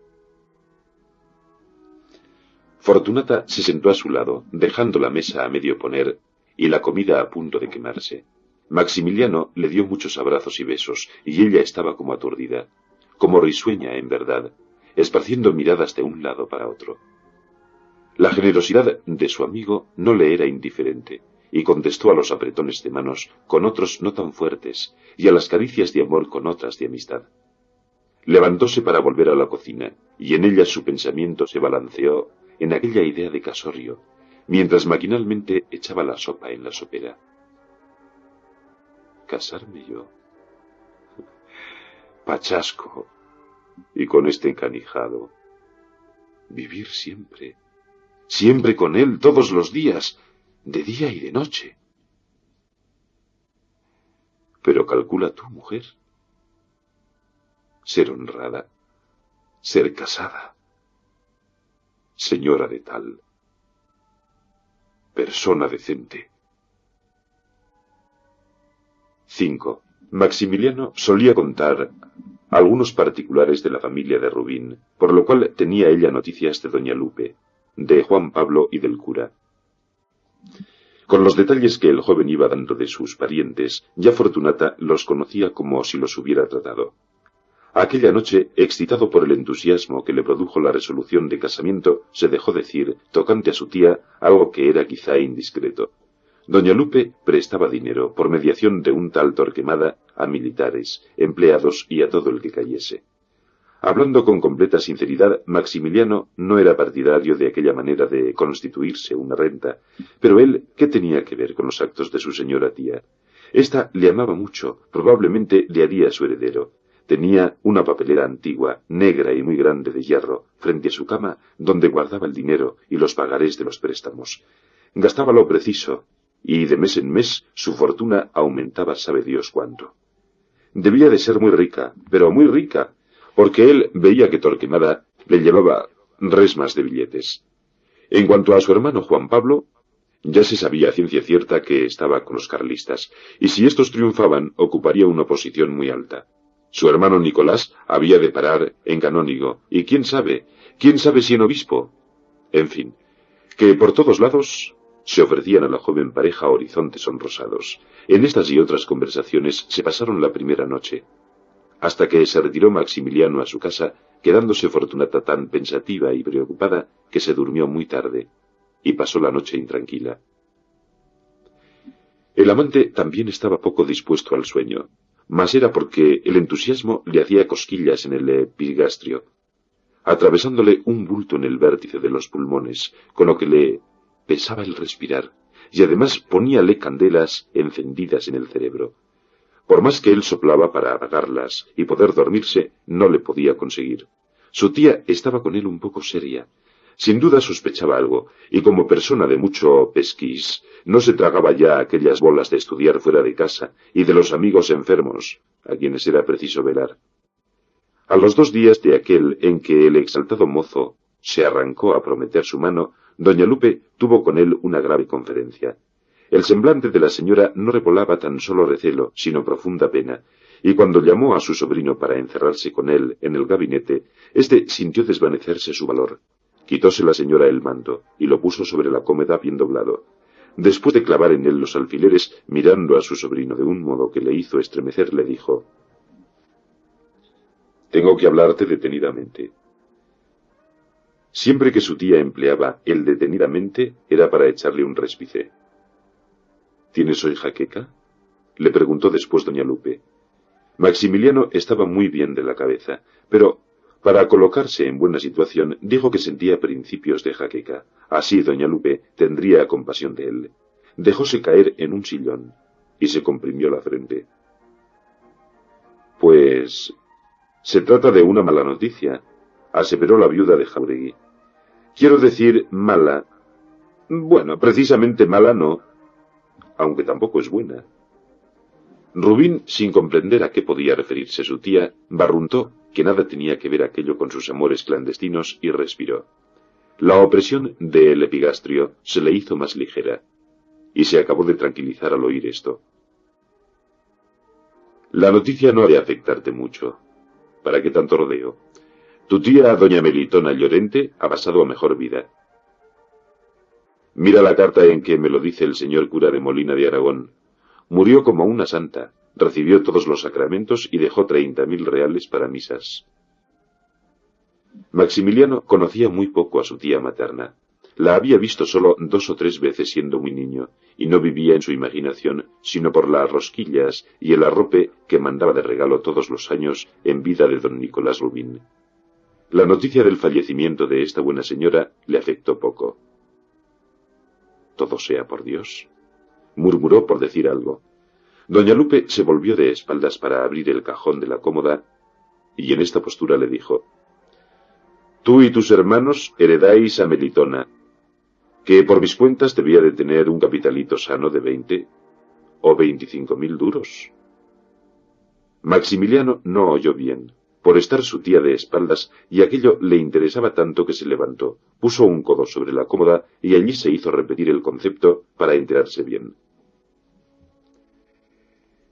Fortunata se sentó a su lado, dejando la mesa a medio poner y la comida a punto de quemarse. Maximiliano le dio muchos abrazos y besos, y ella estaba como aturdida, como risueña en verdad, esparciendo miradas de un lado para otro. La generosidad de su amigo no le era indiferente, y contestó a los apretones de manos con otros no tan fuertes, y a las caricias de amor con otras de amistad. Levantóse para volver a la cocina, y en ella su pensamiento se balanceó en aquella idea de casorio, mientras maquinalmente echaba la sopa en la sopera. ¿Casarme yo? Pachasco, y con este encanijado. Vivir siempre, siempre con él, todos los días, de día y de noche. Pero calcula tú, mujer. Ser honrada, ser casada, señora de tal, persona decente. 5. Maximiliano solía contar algunos particulares de la familia de Rubín, por lo cual tenía ella noticias de doña Lupe, de Juan Pablo y del cura. Con los detalles que el joven iba dando de sus parientes, ya Fortunata los conocía como si los hubiera tratado. Aquella noche, excitado por el entusiasmo que le produjo la resolución de casamiento, se dejó decir, tocante a su tía, algo que era quizá indiscreto. Doña Lupe prestaba dinero, por mediación de un tal Torquemada, a militares, empleados y a todo el que cayese. Hablando con completa sinceridad, Maximiliano no era partidario de aquella manera de constituirse una renta, pero él, ¿qué tenía que ver con los actos de su señora tía? Esta le amaba mucho, probablemente le haría su heredero. Tenía una papelera antigua, negra y muy grande de hierro, frente a su cama, donde guardaba el dinero y los pagarés de los préstamos. Gastaba lo preciso, y de mes en mes su fortuna aumentaba sabe Dios cuánto. Debía de ser muy rica, pero muy rica, porque él veía que Torquemada le llevaba resmas de billetes. En cuanto a su hermano Juan Pablo, ya se sabía a ciencia cierta que estaba con los carlistas, y si estos triunfaban ocuparía una posición muy alta. Su hermano Nicolás había de parar en canónigo, y quién sabe si en obispo. En fin, que por todos lados se ofrecían a la joven pareja horizontes sonrosados. En estas y otras conversaciones se pasaron la primera noche, hasta que se retiró Maximiliano a su casa, quedándose Fortunata tan pensativa y preocupada que se durmió muy tarde, y pasó la noche intranquila. El amante también estaba poco dispuesto al sueño, mas era porque el entusiasmo le hacía cosquillas en el epigastrio. atravesándole un bulto en el vértice de los pulmones, con lo que le pesaba el respirar, y además poníale candelas encendidas en el cerebro. Por más que él soplaba para apagarlas y poder dormirse, no le podía conseguir. Su tía estaba con él un poco seria. Sin duda sospechaba algo, y como persona de mucho pesquís, no se tragaba ya aquellas bolas de estudiar fuera de casa y de los amigos enfermos, a quienes era preciso velar. A los 2 días de aquel en que el exaltado mozo se arrancó a prometer su mano, doña Lupe tuvo con él una grave conferencia. El semblante de la señora no revelaba tan solo recelo, sino profunda pena, y cuando llamó a su sobrino para encerrarse con él en el gabinete, éste sintió desvanecerse su valor. Quitóse la señora el manto y lo puso sobre la cómoda bien doblado. Después de clavar en él los alfileres, mirando a su sobrino de un modo que le hizo estremecer, le dijo: «Tengo que hablarte detenidamente». Siempre que su tía empleaba el detenidamente, era para echarle un réspice. «¿Tienes hoy jaqueca?», le preguntó después doña Lupe. Maximiliano estaba muy bien de la cabeza, pero para colocarse en buena situación dijo que sentía principios de jaqueca. Así doña Lupe tendría compasión de él. Dejóse caer en un sillón y se comprimió la frente. «Pues se trata de una mala noticia», aseveró la viuda de Jáuregui. «Quiero decir, mala. Bueno, precisamente mala no, aunque tampoco es buena». Rubín, sin comprender a qué podía referirse su tía, barruntó que nada tenía que ver aquello con sus amores clandestinos y respiró. La opresión del epigastrio se le hizo más ligera, y se acabó de tranquilizar al oír esto. «La noticia no ha de afectarte mucho. ¿Para qué tanto rodeo? Tu tía, doña Melitona Llorente, ha pasado a mejor vida. Mira la carta en que me lo dice el señor cura de Molina de Aragón. Murió como una santa, recibió todos los sacramentos y dejó 30.000 reales para misas». Maximiliano conocía muy poco a su tía materna. La había visto solo 2 o 3 veces siendo muy niño, y no vivía en su imaginación sino por las rosquillas y el arrope que mandaba de regalo todos los años en vida de don Nicolás Rubín. La noticia del fallecimiento de esta buena señora le afectó poco. «Todo sea por Dios», murmuró por decir algo. Doña Lupe se volvió de espaldas para abrir el cajón de la cómoda, y en esta postura le dijo: «Tú y tus hermanos heredáis a Melitona, que por mis cuentas debía de tener un capitalito sano de 20 o 25.000 duros». Maximiliano no oyó bien, por estar su tía de espaldas, y aquello le interesaba tanto que se levantó, puso un codo sobre la cómoda y allí se hizo repetir el concepto para enterarse bien.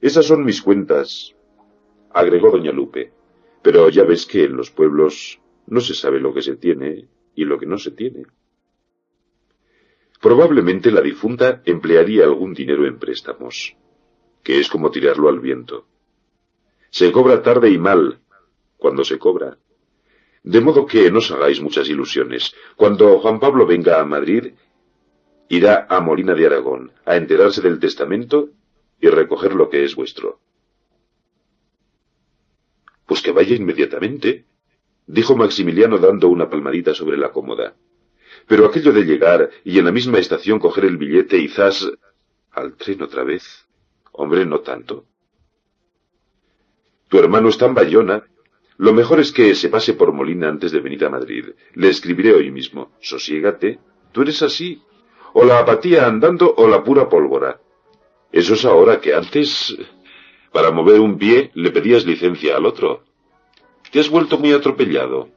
«Esas son mis cuentas», agregó doña Lupe, «pero ya ves que en los pueblos no se sabe lo que se tiene y lo que no se tiene». Probablemente la difunta emplearía algún dinero en préstamos, que es como tirarlo al viento. Se cobra tarde y mal, cuando se cobra. De modo que no os hagáis muchas ilusiones. Cuando Juan Pablo venga a Madrid, irá a Molina de Aragón a enterarse del testamento y recoger lo que es vuestro. «Pues que vaya inmediatamente», dijo Maximiliano dando una palmadita sobre la cómoda. «Pero aquello de llegar y en la misma estación coger el billete y zas al tren otra vez. Hombre, no tanto. Tu hermano está en Bayona. Lo mejor es que se pase por Molina antes de venir a Madrid. Le escribiré hoy mismo. Sosiégate. Tú eres así. O la apatía andando o la pura pólvora. Eso es ahora, que antes, para mover un pie, le pedías licencia al otro. Te has vuelto muy atropellado».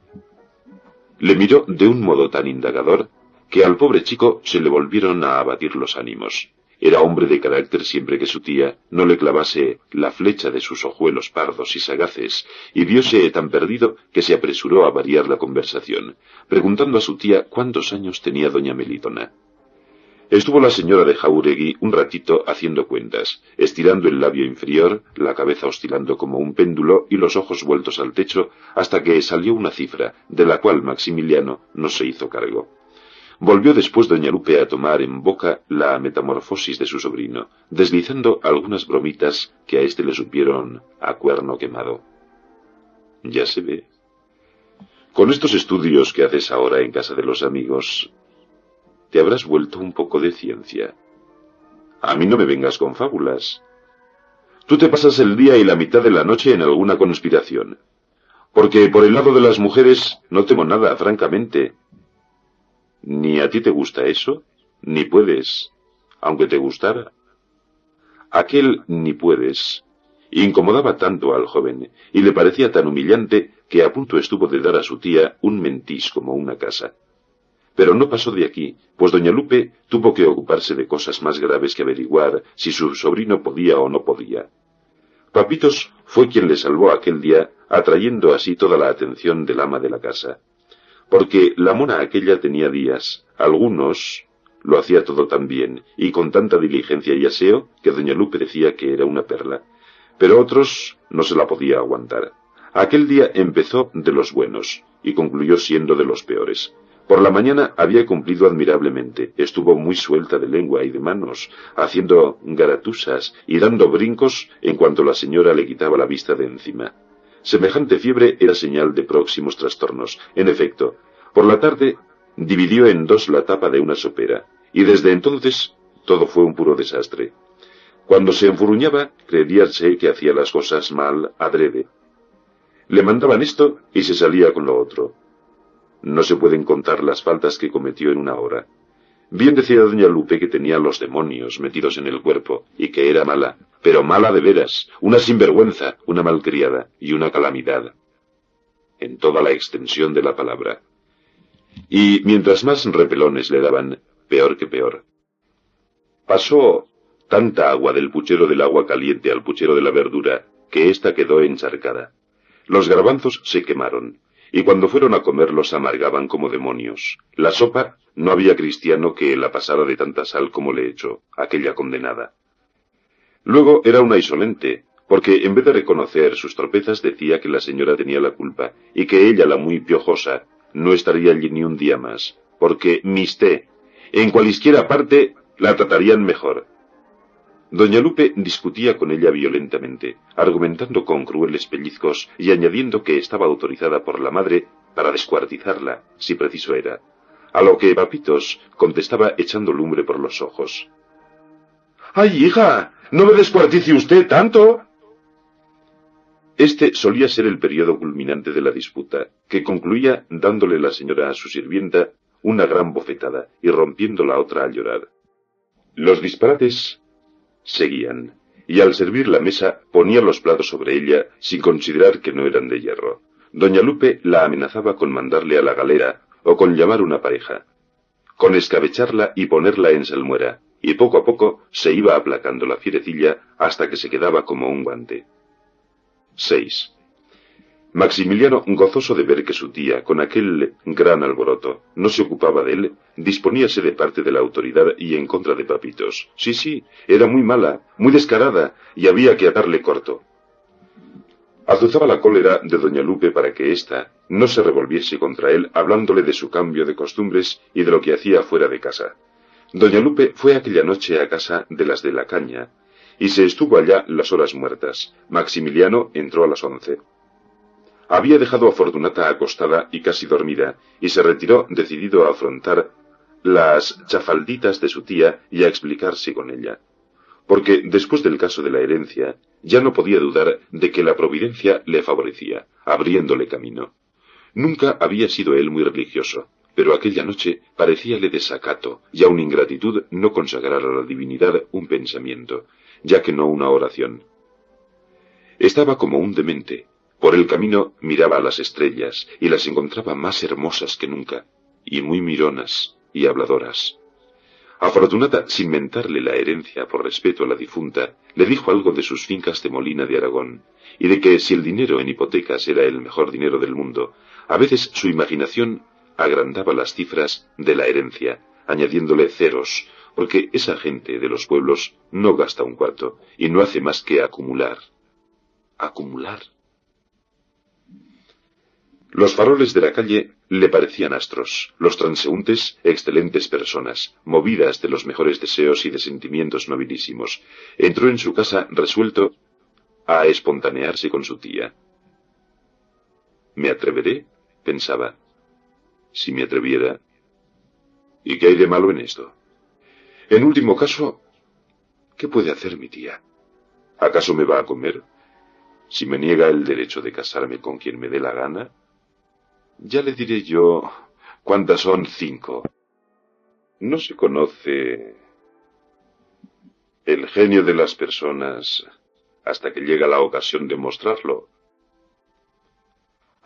Le miró de un modo tan indagador que al pobre chico se le volvieron a abatir los ánimos. Era hombre de carácter siempre que su tía no le clavase la flecha de sus ojuelos pardos y sagaces, y viose tan perdido que se apresuró a variar la conversación, preguntando a su tía cuántos años tenía doña Melitona. Estuvo la señora de Jáuregui un ratito haciendo cuentas, estirando el labio inferior, la cabeza oscilando como un péndulo y los ojos vueltos al techo, hasta que salió una cifra, de la cual Maximiliano no se hizo cargo. Volvió después doña Lupe a tomar en boca la metamorfosis de su sobrino, deslizando algunas bromitas que a éste le supieron a cuerno quemado. «Ya se ve. Con estos estudios que haces ahora en casa de los amigos, te habrás vuelto un poco de ciencia. A mí no me vengas con fábulas. Tú te pasas el día y la mitad de la noche en alguna conspiración. Porque por el lado de las mujeres no temo nada, francamente. Ni a ti te gusta eso, ni puedes, aunque te gustara. Aquel ni puedes incomodaba tanto al joven y le parecía tan humillante que a punto estuvo de dar a su tía un mentís como una casa. Pero no pasó de aquí, pues doña Lupe tuvo que ocuparse de cosas más graves que averiguar si su sobrino podía o no podía. Papitos fue quien le salvó aquel día, atrayendo así toda la atención del ama de la casa. Porque la mona aquella tenía días, algunos lo hacía todo tan bien y con tanta diligencia y aseo que doña Lupe decía que era una perla, pero otros no se la podía aguantar. Aquel día empezó de los buenos y concluyó siendo de los peores. Por la mañana había cumplido admirablemente, estuvo muy suelta de lengua y de manos, haciendo garatusas y dando brincos en cuanto la señora le quitaba la vista de encima. Semejante fiebre era señal de próximos trastornos. En efecto, por la tarde dividió en dos la tapa de una sopera, y desde entonces todo fue un puro desastre. Cuando se enfurruñaba, creíase que hacía las cosas mal adrede. Le mandaban esto y se salía con lo otro. No se pueden contar las faltas que cometió en una hora. Bien decía doña Lupe que tenía los demonios metidos en el cuerpo y que era mala, pero mala de veras, una sinvergüenza, una malcriada y una calamidad, en toda la extensión de la palabra. Y mientras más repelones le daban, peor que peor. Pasó tanta agua del puchero del agua caliente al puchero de la verdura que ésta quedó encharcada. Los garbanzos se quemaron, y cuando fueron a comer los amargaban como demonios. La sopa, no había cristiano que la pasara de tanta sal como le echó, aquella condenada. Luego era una insolente, porque en vez de reconocer sus torpezas decía que la señora tenía la culpa, y que ella, la muy piojosa, no estaría allí ni un día más, porque misté, en cualisquiera parte la tratarían mejor. Doña Lupe discutía con ella violentamente, argumentando con crueles pellizcos y añadiendo que estaba autorizada por la madre para descuartizarla, si preciso era, a lo que Papitos contestaba echando lumbre por los ojos. ¡Ay, hija! ¡No me descuartice usted tanto! Este solía ser el periodo culminante de la disputa, que concluía dándole la señora a su sirvienta una gran bofetada y rompiendo la otra a llorar. Los disparates seguían, y al servir la mesa ponía los platos sobre ella sin considerar que no eran de hierro. Doña Lupe la amenazaba con mandarle a la galera o con llamar una pareja, con escabecharla y ponerla en salmuera, y poco a poco se iba aplacando la fierecilla hasta que se quedaba como un guante. 6. Maximiliano, gozoso de ver que su tía, con aquel gran alboroto, no se ocupaba de él, disponíase de parte de la autoridad y en contra de Papitos. Sí, era muy mala, muy descarada, y había que atarle corto. Azuzaba la cólera de doña Lupe para que ésta no se revolviese contra él, hablándole de su cambio de costumbres y de lo que hacía fuera de casa. Doña Lupe fue aquella noche a casa de las de la Caña, y se estuvo allá las horas muertas. Maximiliano entró a las 11. Había dejado a Fortunata acostada y casi dormida, y se retiró decidido a afrontar las chafalditas de su tía y a explicarse con ella. Porque después del caso de la herencia, ya no podía dudar de que la providencia le favorecía, abriéndole camino. Nunca había sido él muy religioso, pero aquella noche parecíale desacato y aun ingratitud no consagrar a la divinidad un pensamiento, ya que no una oración. Estaba como un demente. Por el camino miraba a las estrellas y las encontraba más hermosas que nunca, y muy mironas y habladoras. A Fortunata, sin mentarle la herencia por respeto a la difunta, le dijo algo de sus fincas de Molina de Aragón, y de que si el dinero en hipotecas era el mejor dinero del mundo, a veces su imaginación agrandaba las cifras de la herencia, añadiéndole ceros, porque esa gente de los pueblos no gasta un cuarto, y no hace más que acumular. Acumular. Los faroles de la calle le parecían astros, los transeúntes excelentes personas, movidas de los mejores deseos y de sentimientos nobilísimos. Entró en su casa resuelto a espontanearse con su tía. ¿Me atreveré? Pensaba, si me atreviera. ¿Y qué hay de malo en esto? En último caso, ¿qué puede hacer mi tía? ¿Acaso me va a comer? Si me niega el derecho de casarme con quien me dé la gana, ya le diré yo cuántas son 5. No se conoce el genio de las personas hasta que llega la ocasión de mostrarlo.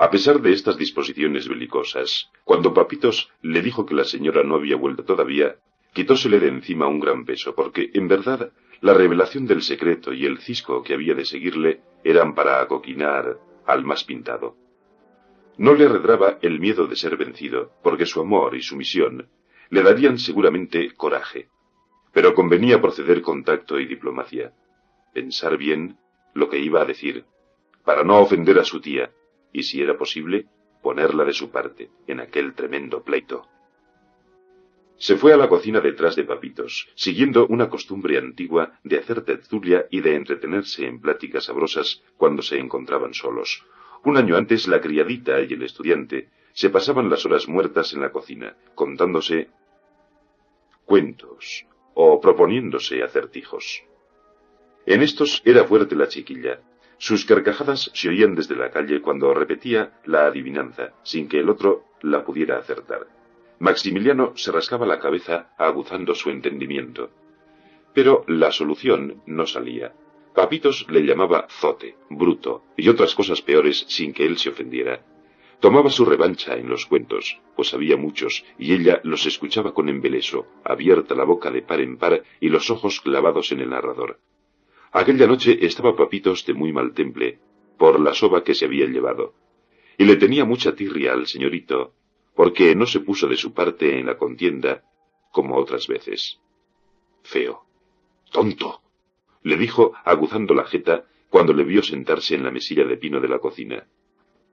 A pesar de estas disposiciones belicosas, cuando Papitos le dijo que la señora no había vuelto todavía, quitósele de encima un gran peso, porque, en verdad, la revelación del secreto y el cisco que había de seguirle eran para acoquinar al más pintado. No le arredraba el miedo de ser vencido, porque su amor y su misión le darían seguramente coraje, pero convenía proceder con tacto y diplomacia, pensar bien lo que iba a decir, para no ofender a su tía, y si era posible, ponerla de su parte en aquel tremendo pleito. Se fue a la cocina detrás de Papitos, siguiendo una costumbre antigua de hacer tertulia y de entretenerse en pláticas sabrosas cuando se encontraban solos. Un año antes, la criadita y el estudiante se pasaban las horas muertas en la cocina, contándose cuentos o proponiéndose acertijos. En estos era fuerte la chiquilla. Sus carcajadas se oían desde la calle cuando repetía la adivinanza, sin que el otro la pudiera acertar. Maximiliano se rascaba la cabeza aguzando su entendimiento. Pero la solución no salía. Papitos le llamaba zote, bruto y otras cosas peores sin que él se ofendiera. Tomaba su revancha en los cuentos, pues había muchos, y ella los escuchaba con embeleso, abierta la boca de par en par y los ojos clavados en el narrador. Aquella noche estaba Papitos de muy mal temple, por la soba que se había llevado, y le tenía mucha tirria al señorito, porque no se puso de su parte en la contienda, como otras veces. Feo, tonto, le dijo aguzando la jeta cuando le vio sentarse en la mesilla de pino de la cocina.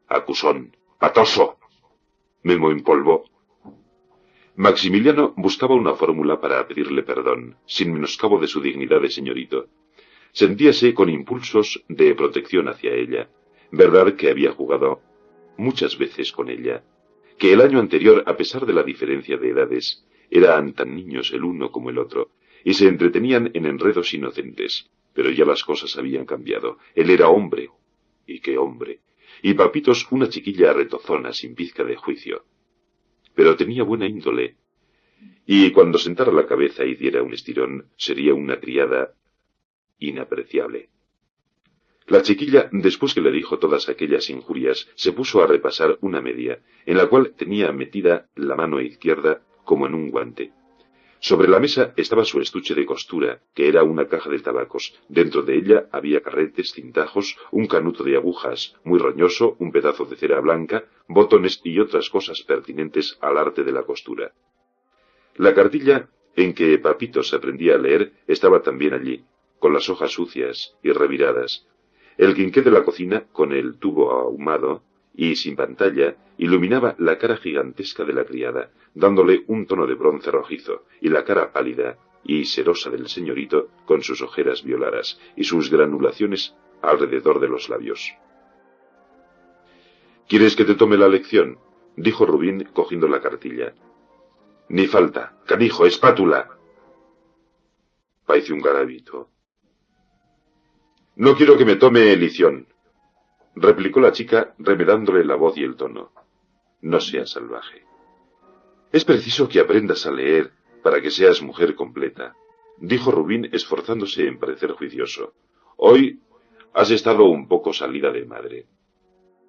Acusón, patoso, Memo en polvo. Maximiliano buscaba una fórmula para pedirle perdón, sin menoscabo de su dignidad de señorito. Sentíase con impulsos de protección hacia ella. Verdad que había jugado muchas veces con ella, que el año anterior, a pesar de la diferencia de edades, eran tan niños el uno como el otro, y se entretenían en enredos inocentes, pero ya las cosas habían cambiado. Él era hombre, y qué hombre, y Papitos una chiquilla retozona sin pizca de juicio. Pero tenía buena índole, y cuando sentara la cabeza y diera un estirón, sería una criada inapreciable. La chiquilla, después que le dijo todas aquellas injurias, se puso a repasar una media, en la cual tenía metida la mano izquierda como en un guante. Sobre la mesa estaba su estuche de costura, que era una caja de tabacos. Dentro de ella había carretes, cintajos, un canuto de agujas muy roñoso, un pedazo de cera blanca, botones y otras cosas pertinentes al arte de la costura. La cartilla en que Papitos aprendía a leer estaba también allí, con las hojas sucias y reviradas. El quinqué de la cocina, con el tubo ahumado y sin pantalla, iluminaba la cara gigantesca de la criada, dándole un tono de bronce rojizo, y la cara pálida y serosa del señorito, con sus ojeras violadas y sus granulaciones alrededor de los labios. —¿Quieres que te tome la lección? —dijo Rubín, cogiendo la cartilla. —Ni falta. Canijo, espátula. Parece un garabito. —No quiero que me tome lición —replicó la chica, remedándole la voz y el tono—. No seas salvaje. Es preciso que aprendas a leer para que seas mujer completa —dijo Rubín, esforzándose en parecer juicioso. Hoy has estado un poco salida de madre.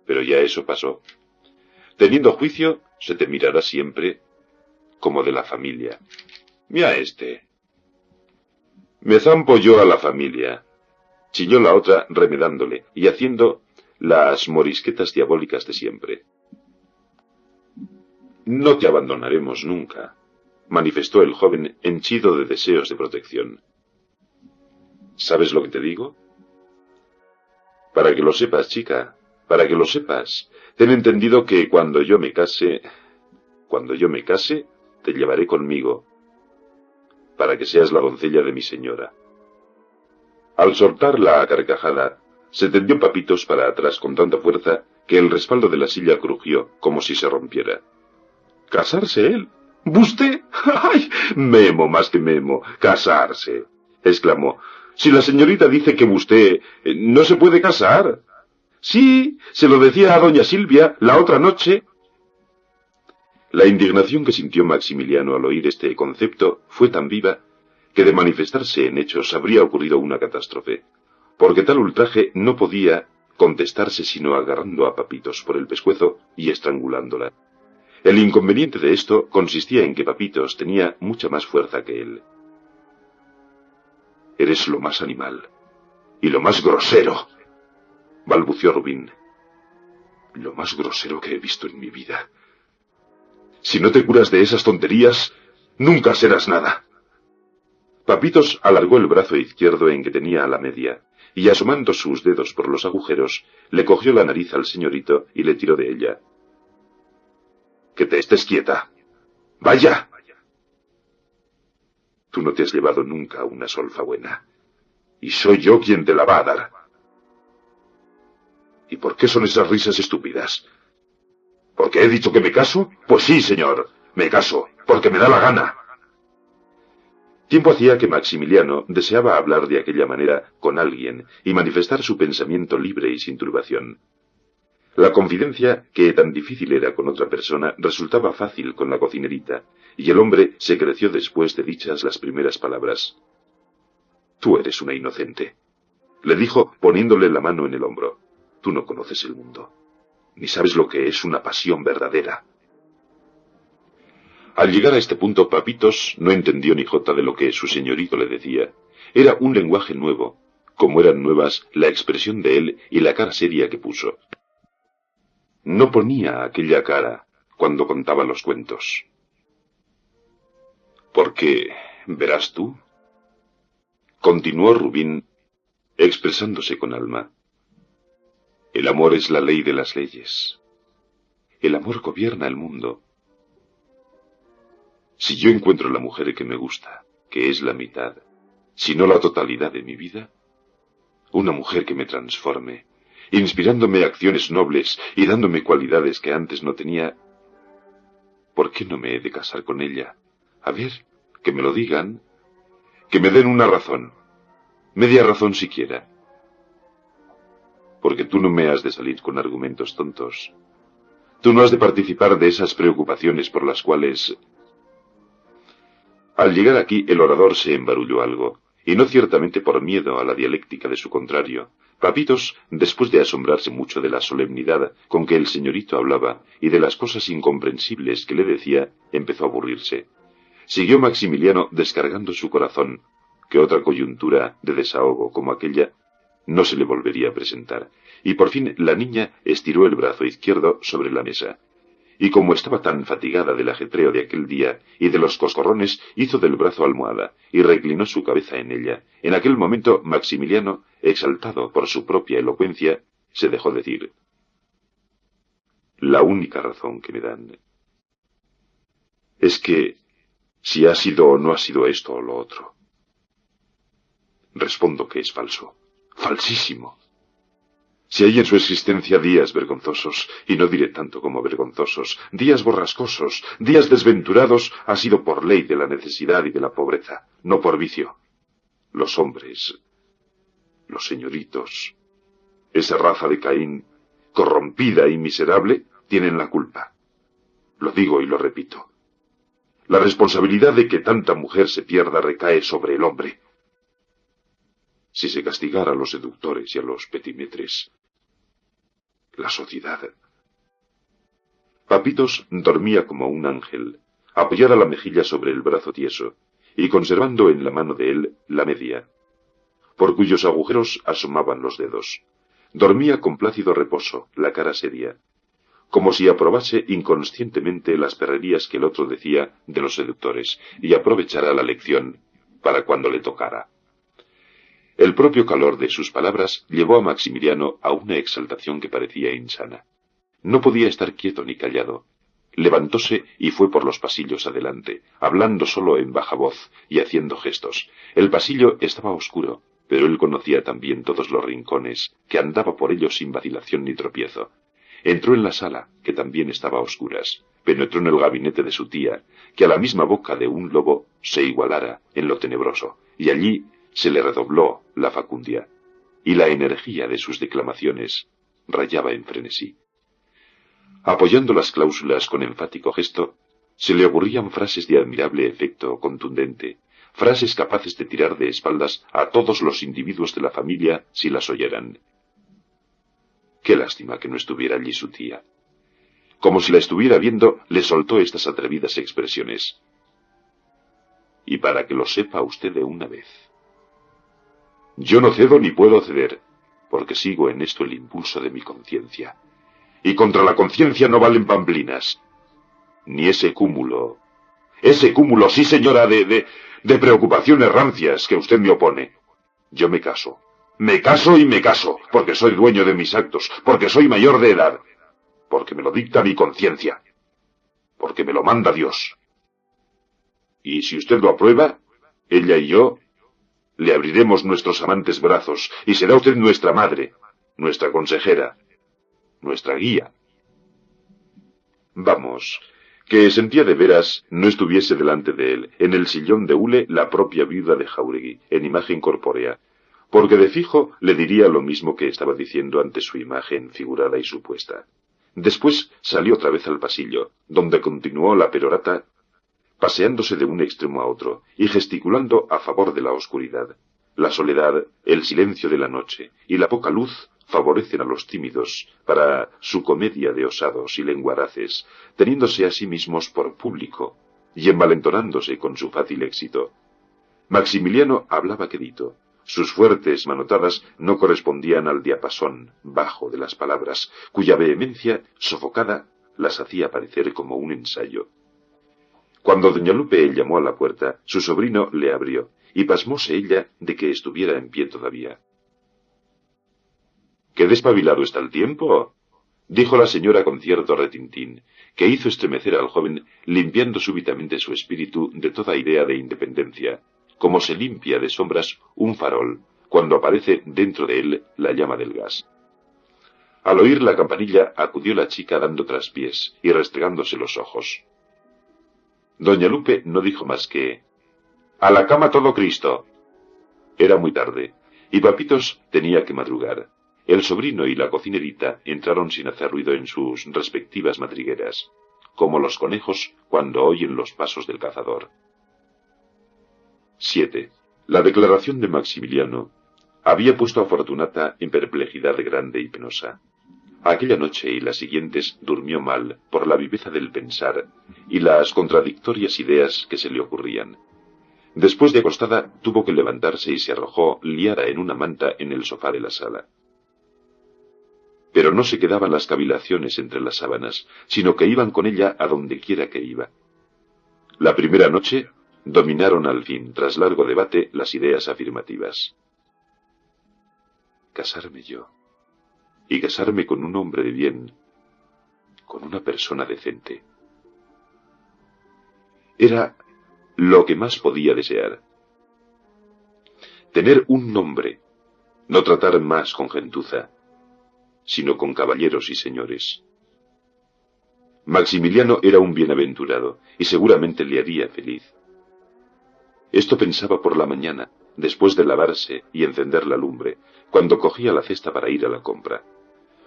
Pero ya eso pasó. Teniendo juicio, se te mirará siempre como de la familia. Mira este. Me zampo yo a la familia, chilló la otra remedándole y haciendo las morisquetas diabólicas de siempre. No te abandonaremos nunca, manifestó el joven henchido de deseos de protección. ¿Sabes lo que te digo? Para que lo sepas, chica, para que lo sepas, ten entendido que cuando yo me case, te llevaré conmigo, para que seas la doncella de mi señora. Al soltar la carcajada, Se tendió Papitos para atrás con tanta fuerza que el respaldo de la silla crujió como si se rompiera. ¿Casarse él? ¿Usted? ¡Ay! Memo más que Memo. ¡Casarse!, exclamó. Si la señorita dice que usted no se puede casar. Sí, se lo decía a doña Silvia la otra noche. La indignación que sintió Maximiliano al oír este concepto fue tan viva que de manifestarse en hechos habría ocurrido una catástrofe, porque tal ultraje no podía contestarse sino agarrando a Papitos por el pescuezo y estrangulándola. El inconveniente de esto consistía en que Papitos tenía mucha más fuerza que él. «Eres lo más animal y lo más grosero», balbució Rubín. «Lo más grosero que he visto en mi vida. Si no te curas de esas tonterías, nunca serás nada». Papitos alargó el brazo izquierdo en que tenía a la media, y asomando sus dedos por los agujeros, le cogió la nariz al señorito y le tiró de ella. «Que te estés quieta. ¡Vaya!». «Tú no te has llevado nunca una solfa buena, y soy yo quien te la va a dar». «¿Y por qué son esas risas estúpidas? ¿Porque he dicho que me caso? Pues sí, señor, me caso, porque me da la gana». Tiempo hacía que Maximiliano deseaba hablar de aquella manera con alguien y manifestar su pensamiento libre y sin turbación. La confidencia, que tan difícil era con otra persona, resultaba fácil con la cocinerita, y el hombre se creció después de dichas las primeras palabras. «Tú eres una inocente», le dijo poniéndole la mano en el hombro. «Tú no conoces el mundo, ni sabes lo que es una pasión verdadera». Al llegar a este punto, Papitos no entendió ni jota de lo que su señorito le decía. Era un lenguaje nuevo, como eran nuevas la expresión de él y la cara seria que puso. No ponía aquella cara cuando contaba los cuentos. «Porque, verás tú», continuó Rubín, expresándose con alma, «el amor es la ley de las leyes. El amor gobierna el mundo. Si yo encuentro la mujer que me gusta, que es la mitad, si no la totalidad de mi vida, una mujer que me transforme, inspirándome acciones nobles y dándome cualidades que antes no tenía, ¿por qué no me he de casar con ella? A ver, que me lo digan, que me den una razón, media razón siquiera. Porque tú no me has de salir con argumentos tontos. Tú no has de participar de esas preocupaciones por las cuales...». Al llegar aquí el orador se embarulló algo, y no ciertamente por miedo a la dialéctica de su contrario. Papitos, después de asombrarse mucho de la solemnidad con que el señorito hablaba y de las cosas incomprensibles que le decía, empezó a aburrirse. Siguió Maximiliano descargando su corazón, que otra coyuntura de desahogo como aquella no se le volvería a presentar, y por fin la niña estiró el brazo izquierdo sobre la mesa. Y como estaba tan fatigada del ajetreo de aquel día y de los coscorrones, hizo del brazo almohada y reclinó su cabeza en ella. En aquel momento Maximiliano, exaltado por su propia elocuencia, se dejó decir: «La única razón que me dan es que si ha sido o no ha sido esto o lo otro. Respondo que es falso, falsísimo. Si hay en su existencia días vergonzosos, y no diré tanto como vergonzosos, días borrascosos, días desventurados, ha sido por ley de la necesidad y de la pobreza, no por vicio. Los hombres, los señoritos, esa raza de Caín, corrompida y miserable, tienen la culpa. Lo digo y lo repito. La responsabilidad de que tanta mujer se pierda recae sobre el hombre. Si se castigara a los seductores y a los petimetres, la sociedad». Papitos dormía como un ángel, apoyada la mejilla sobre el brazo tieso, y conservando en la mano de él la media, por cuyos agujeros asomaban los dedos. Dormía con plácido reposo, la cara seria, como si aprobase inconscientemente las perrerías que el otro decía de los seductores, y aprovechara la lección para cuando le tocara. El propio calor de sus palabras llevó a Maximiliano a una exaltación que parecía insana. No podía estar quieto ni callado. Levantóse y fue por los pasillos adelante, hablando solo en baja voz y haciendo gestos. El pasillo estaba oscuro, pero él conocía también todos los rincones, que andaba por ellos sin vacilación ni tropiezo. Entró en la sala, que también estaba a oscuras, penetró en el gabinete de su tía, que a la misma boca de un lobo se igualara en lo tenebroso, y allí se le redobló la facundia, y la energía de sus declamaciones rayaba en frenesí. Apoyando las cláusulas con enfático gesto, se le ocurrían frases de admirable efecto contundente, frases capaces de tirar de espaldas a todos los individuos de la familia si las oyeran. Qué lástima que no estuviera allí su tía. Como si la estuviera viendo, le soltó estas atrevidas expresiones. Y para que lo sepa usted de una vez. Yo no cedo ni puedo ceder, porque sigo en esto el impulso de mi conciencia. Y contra la conciencia no valen pamplinas. Ni ese cúmulo, sí señora, de preocupaciones rancias que usted me opone. Yo me caso y me caso, porque soy dueño de mis actos, porque soy mayor de edad, porque me lo dicta mi conciencia, porque me lo manda Dios. Y si usted lo aprueba, ella y yo le abriremos nuestros amantes brazos, y será usted nuestra madre, nuestra consejera, nuestra guía. Vamos, que sentía de veras no estuviese delante de él, en el sillón de hule, la propia viuda de Jáuregui, en imagen corpórea, porque de fijo le diría lo mismo que estaba diciendo ante su imagen figurada y supuesta. Después salió otra vez al pasillo, donde continuó la perorata, paseándose de un extremo a otro, y gesticulando a favor de la oscuridad. La soledad, el silencio de la noche, y la poca luz favorecen a los tímidos para su comedia de osados y lenguaraces, teniéndose a sí mismos por público, y envalentonándose con su fácil éxito. Maximiliano hablaba quedito. Sus fuertes manotadas no correspondían al diapasón bajo de las palabras, cuya vehemencia sofocada las hacía parecer como un ensayo. Cuando doña Lupe llamó a la puerta, su sobrino le abrió, y pasmóse ella de que estuviera en pie todavía. —¿Qué despabilado está el tiempo? —dijo la señora con cierto retintín, que hizo estremecer al joven, limpiando súbitamente su espíritu de toda idea de independencia, como se limpia de sombras un farol, cuando aparece dentro de él la llama del gas. Al oír la campanilla acudió la chica dando traspiés y restregándose los ojos. Doña Lupe no dijo más que «¡A la cama todo Cristo!». Era muy tarde, y Papitos tenía que madrugar. El sobrino y la cocinerita entraron sin hacer ruido en sus respectivas madrigueras, como los conejos cuando oyen los pasos del cazador. 7. La declaración de Maximiliano había puesto a Fortunata en perplejidad grande y penosa. Aquella noche y las siguientes durmió mal por la viveza del pensar y las contradictorias ideas que se le ocurrían. Después de acostada tuvo que levantarse y se arrojó liada en una manta en el sofá de la sala. Pero no se quedaban las cavilaciones entre las sábanas, sino que iban con ella a donde quiera que iba. La primera noche dominaron al fin, tras largo debate, las ideas afirmativas. Casarme yo, y casarme con un hombre de bien, con una persona decente. Era lo que más podía desear. Tener un nombre, no tratar más con gentuza, sino con caballeros y señores. Maximiliano era un bienaventurado, y seguramente le haría feliz. Esto pensaba por la mañana, después de lavarse y encender la lumbre, cuando cogía la cesta para ir a la compra.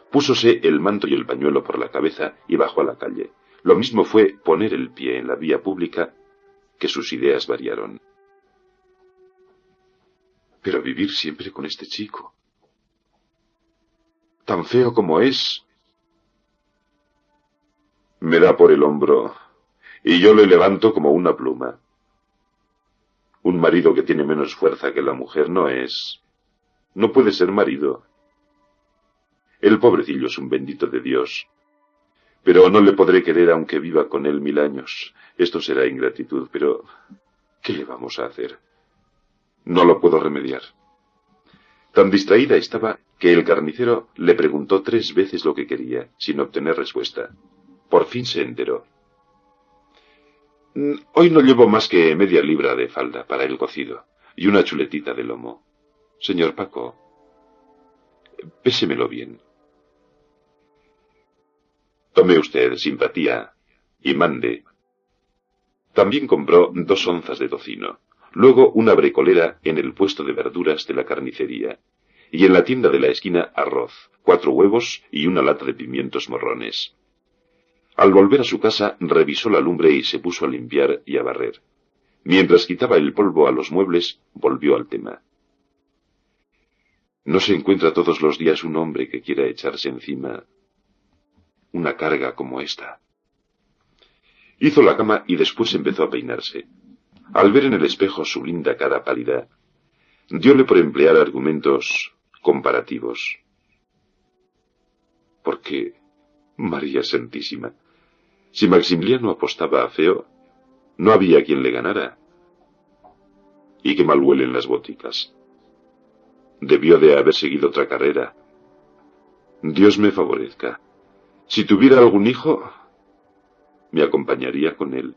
Púsose el manto y el pañuelo por la cabeza y bajó a la calle. Lo mismo fue poner el pie en la vía pública, que sus ideas variaron. Pero vivir siempre con este chico, tan feo como es, me da por el hombro, y yo le levanto como una pluma. Un marido que tiene menos fuerza que la mujer no puede ser marido. El pobrecillo es un bendito de Dios. Pero no le podré querer aunque viva con él 1000 años. Esto será ingratitud, pero ¿qué le vamos a hacer? No lo puedo remediar. Tan distraída estaba que el carnicero le preguntó 3 veces lo que quería, sin obtener respuesta. Por fin se enteró. Hoy no llevo más que media libra de falda para el cocido y una chuletita de lomo. Señor Paco, pésemelo bien. Tome usted simpatía y mande. También compró 2 onzas de tocino, luego una brecolera en el puesto de verduras de la carnicería, y en la tienda de la esquina arroz, 4 huevos y una lata de pimientos morrones. Al volver a su casa revisó la lumbre y se puso a limpiar y a barrer. Mientras quitaba el polvo a los muebles, volvió al tema. No se encuentra todos los días un hombre que quiera echarse encima una carga como esta. Hizo la cama y después empezó a peinarse. Al ver en el espejo su linda cara pálida, dióle por emplear argumentos comparativos. Porque, María Santísima, si Maximiliano apostaba a feo, no había quien le ganara. Y qué mal huelen las boticas. Debió de haber seguido otra carrera. Dios me favorezca. Si tuviera algún hijo, me acompañaría con él.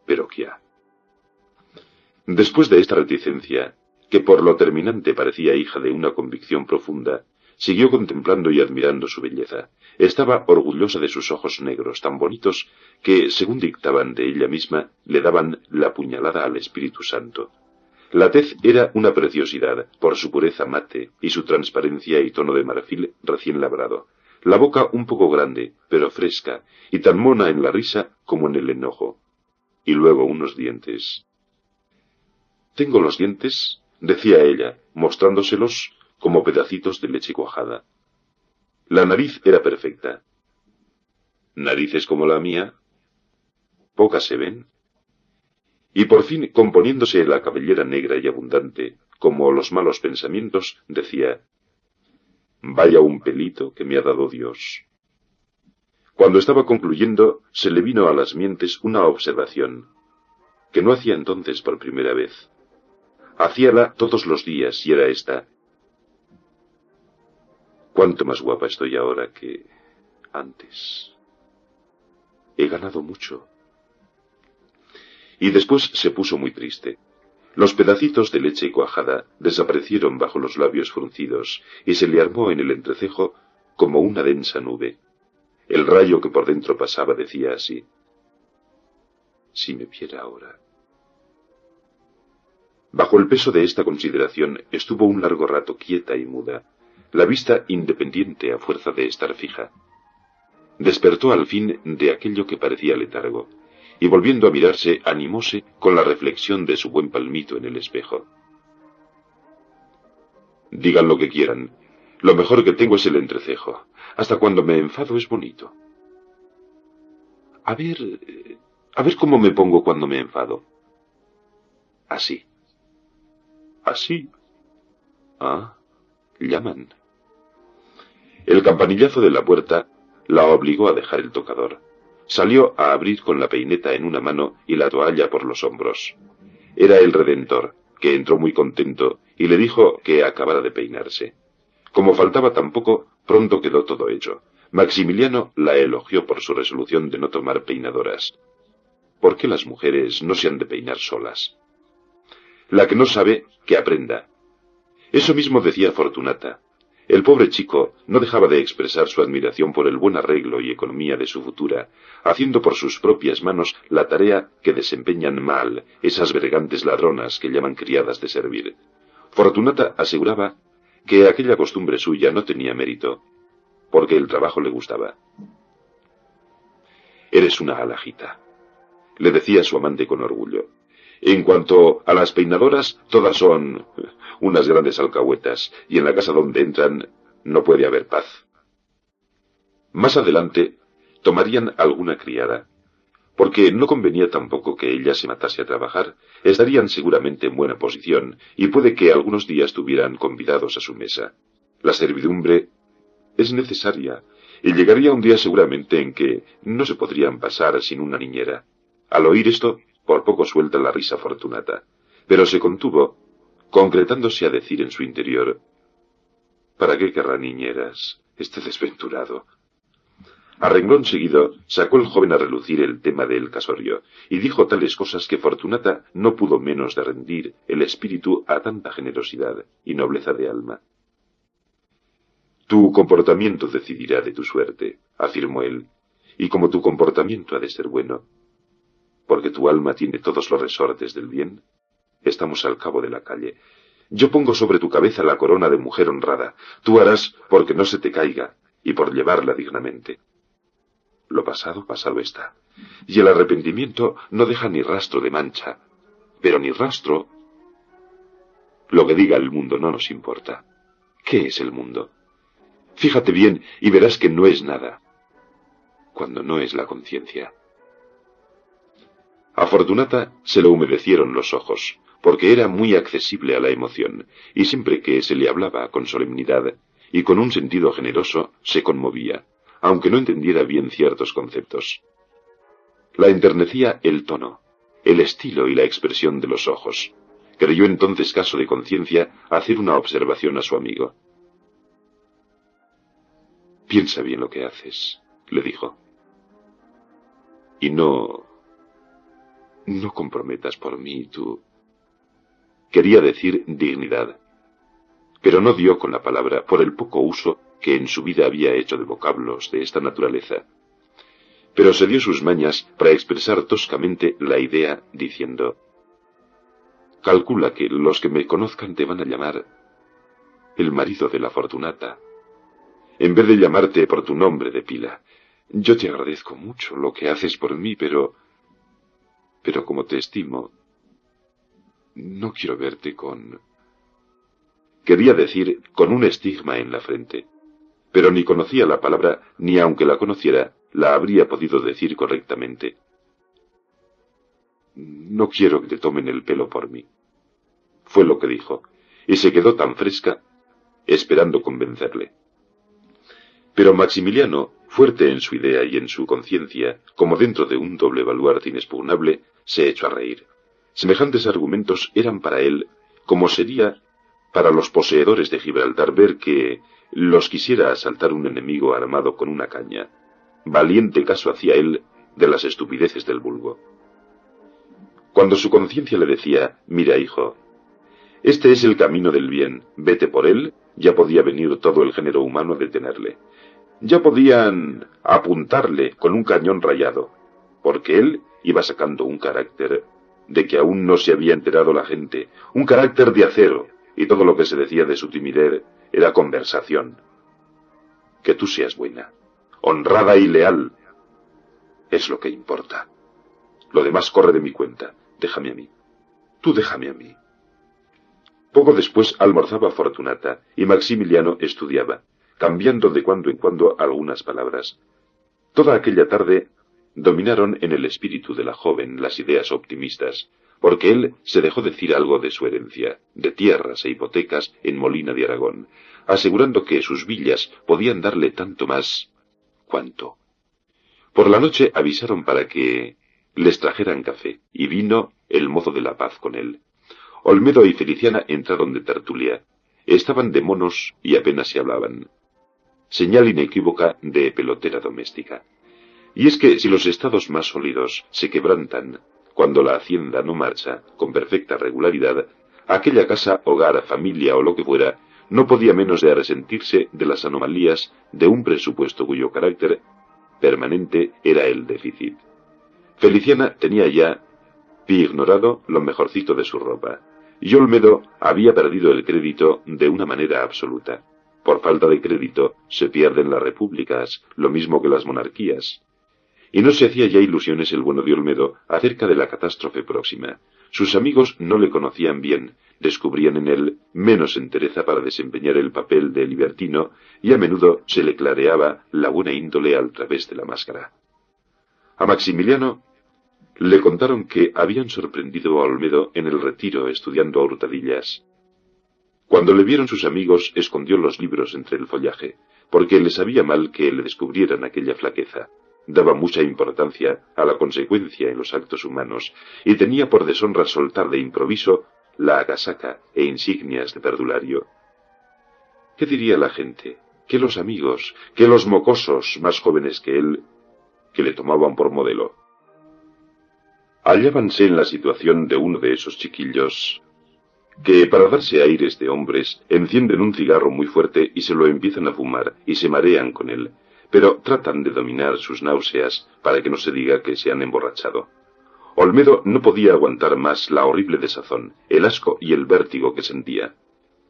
Pero qué ha. Después de esta reticencia, que por lo terminante parecía hija de una convicción profunda, siguió contemplando y admirando su belleza. Estaba orgullosa de sus ojos negros, tan bonitos que, según dictaban de ella misma, le daban la puñalada al Espíritu Santo. La tez era una preciosidad, por su pureza mate y su transparencia y tono de marfil recién labrado. La boca un poco grande, pero fresca, y tan mona en la risa como en el enojo. Y luego unos dientes. «Tengo los dientes», decía ella, mostrándoselos como pedacitos de leche cuajada. La nariz era perfecta. «Narices como la mía, pocas se ven». Y por fin, componiéndose la cabellera negra y abundante, como los malos pensamientos, decía: «Vaya un pelito que me ha dado Dios». Cuando estaba concluyendo, se le vino a las mientes una observación, que no hacía entonces por primera vez. Hacíala todos los días, y era esta: «Cuánto más guapa estoy ahora que antes. He ganado mucho». Y después se puso muy triste. Los pedacitos de leche cuajada desaparecieron bajo los labios fruncidos y se le armó en el entrecejo como una densa nube. El rayo que por dentro pasaba decía así: «Si me viera ahora». Bajo el peso de esta consideración estuvo un largo rato quieta y muda, la vista independiente a fuerza de estar fija. Despertó al fin de aquello que parecía letargo, y volviendo a mirarse, animóse con la reflexión de su buen palmito en el espejo. «Digan lo que quieran, lo mejor que tengo es el entrecejo. Hasta cuando me enfado es bonito. A ver cómo me pongo cuando me enfado. Así. Así. Ah, llaman». El campanillazo de la puerta la obligó a dejar el tocador. Salió a abrir con la peineta en una mano y la toalla por los hombros. Era el Redentor, que entró muy contento y le dijo que acabara de peinarse. Como faltaba tan poco, pronto quedó todo hecho. Maximiliano la elogió por su resolución de no tomar peinadoras. ¿Por qué las mujeres no se han de peinar solas? La que no sabe, que aprenda. Eso mismo decía Fortunata. El pobre chico no dejaba de expresar su admiración por el buen arreglo y economía de su futura, haciendo por sus propias manos la tarea que desempeñan mal esas bergantes ladronas que llaman criadas de servir. Fortunata aseguraba que aquella costumbre suya no tenía mérito, porque el trabajo le gustaba. «Eres una alajita», le decía su amante con orgullo. «En cuanto a las peinadoras, todas son unas grandes alcahuetas, y en la casa donde entran no puede haber paz». Más adelante tomarían alguna criada, porque no convenía tampoco que ella se matase a trabajar. Estarían seguramente en buena posición, y puede que algunos días tuvieran convidados a su mesa. La servidumbre es necesaria, y llegaría un día seguramente en que no se podrían pasar sin una niñera. Al oír esto, por poco suelta la risa Fortunata, pero se contuvo, concretándose a decir en su interior: «¿Para qué querrá niñeras este desventurado? A renglón seguido sacó el joven a relucir el tema del casorio, y dijo tales cosas que Fortunata no pudo menos de rendir el espíritu a tanta generosidad y nobleza de alma. Tu comportamiento decidirá de tu suerte, afirmó él, y como tu comportamiento ha de ser bueno, porque tu alma tiene todos los resortes del bien, estamos al cabo de la calle. Yo pongo sobre tu cabeza la corona de mujer honrada. Tú harás porque no se te caiga y por llevarla dignamente. Lo pasado, pasado está. Y el arrepentimiento no deja ni rastro de mancha. Pero ni rastro... Lo que diga el mundo no nos importa. ¿Qué es el mundo? Fíjate bien y verás que no es nada, cuando no es la conciencia. A Fortunata se le humedecieron los ojos, porque era muy accesible a la emoción, y siempre que se le hablaba con solemnidad y con un sentido generoso, se conmovía, aunque no entendiera bien ciertos conceptos. La enternecía el tono, el estilo y la expresión de los ojos. Creyó entonces caso de conciencia hacer una observación a su amigo. Piensa bien lo que haces, le dijo. Y no comprometas por mí tu... Quería decir dignidad, pero no dio con la palabra por el poco uso que en su vida había hecho de vocablos de esta naturaleza. Pero se dio sus mañas para expresar toscamente la idea, diciendo: calcula que los que me conozcan te van a llamar el marido de la Fortunata, en vez de llamarte por tu nombre de pila. Yo te agradezco mucho lo que haces por mí, pero como te estimo, no quiero verte con... Quería decir con un estigma en la frente, pero ni conocía la palabra, ni aunque la conociera, la habría podido decir correctamente. No quiero que te tomen el pelo por mí, fue lo que dijo, y se quedó tan fresca, esperando convencerle. Pero Maximiliano, fuerte en su idea y en su conciencia, como dentro de un doble baluarte inexpugnable, se echó a reír. Semejantes argumentos eran para él, como sería para los poseedores de Gibraltar ver que los quisiera asaltar un enemigo armado con una caña. Valiente caso hacía él de las estupideces del vulgo. Cuando su conciencia le decía: mira, hijo, este es el camino del bien, vete por él, ya podía venir todo el género humano a detenerle. Ya podían apuntarle con un cañón rayado, porque él iba sacando un carácter de que aún no se había enterado la gente, un carácter de acero, y todo lo que se decía de su timidez era conversación. Que tú seas buena, honrada y leal, es lo que importa. Lo demás corre de mi cuenta, déjame a mí. Tú déjame a mí. Poco después almorzaba Fortunata, y Maximiliano estudiaba, cambiando de cuando en cuando algunas palabras. Toda aquella tarde dominaron en el espíritu de la joven las ideas optimistas, porque él se dejó decir algo de su herencia, de tierras e hipotecas en Molina de Aragón, asegurando que sus villas podían darle tanto más... ¿Cuánto? Por la noche avisaron para que les trajeran café, y vino el mozo de la paz con él. Olmedo y Feliciana entraron de tertulia. Estaban de monos y apenas se hablaban. Señal inequívoca de pelotera doméstica. Y es que si los estados más sólidos se quebrantan cuando la hacienda no marcha con perfecta regularidad, aquella casa, hogar, familia o lo que fuera, no podía menos de resentirse de las anomalías de un presupuesto cuyo carácter permanente era el déficit. Feliciana tenía ya, pie ignorado, lo mejorcito de su ropa, y Olmedo había perdido el crédito de una manera absoluta. Por falta de crédito se pierden las repúblicas, lo mismo que las monarquías. Y no se hacía ya ilusiones el bueno de Olmedo acerca de la catástrofe próxima. Sus amigos no le conocían bien, descubrían en él menos entereza para desempeñar el papel de libertino, y a menudo se le clareaba la buena índole al través de la máscara. A Maximiliano le contaron que habían sorprendido a Olmedo en el retiro estudiando a hurtadillas. Cuando le vieron sus amigos, escondió los libros entre el follaje, porque le sabía mal que le descubrieran aquella flaqueza. Daba mucha importancia a la consecuencia en los actos humanos, y tenía por deshonra soltar de improviso la agasaca e insignias de perdulario. ¿Qué diría la gente que los amigos, que los mocosos más jóvenes que él, que le tomaban por modelo. Hallábanse en la situación de uno de esos chiquillos que, para darse aires de hombres, encienden un cigarro muy fuerte y se lo empiezan a fumar y se marean con él, pero tratan de dominar sus náuseas para que no se diga que se han emborrachado. Olmedo no podía aguantar más la horrible desazón, el asco y el vértigo que sentía,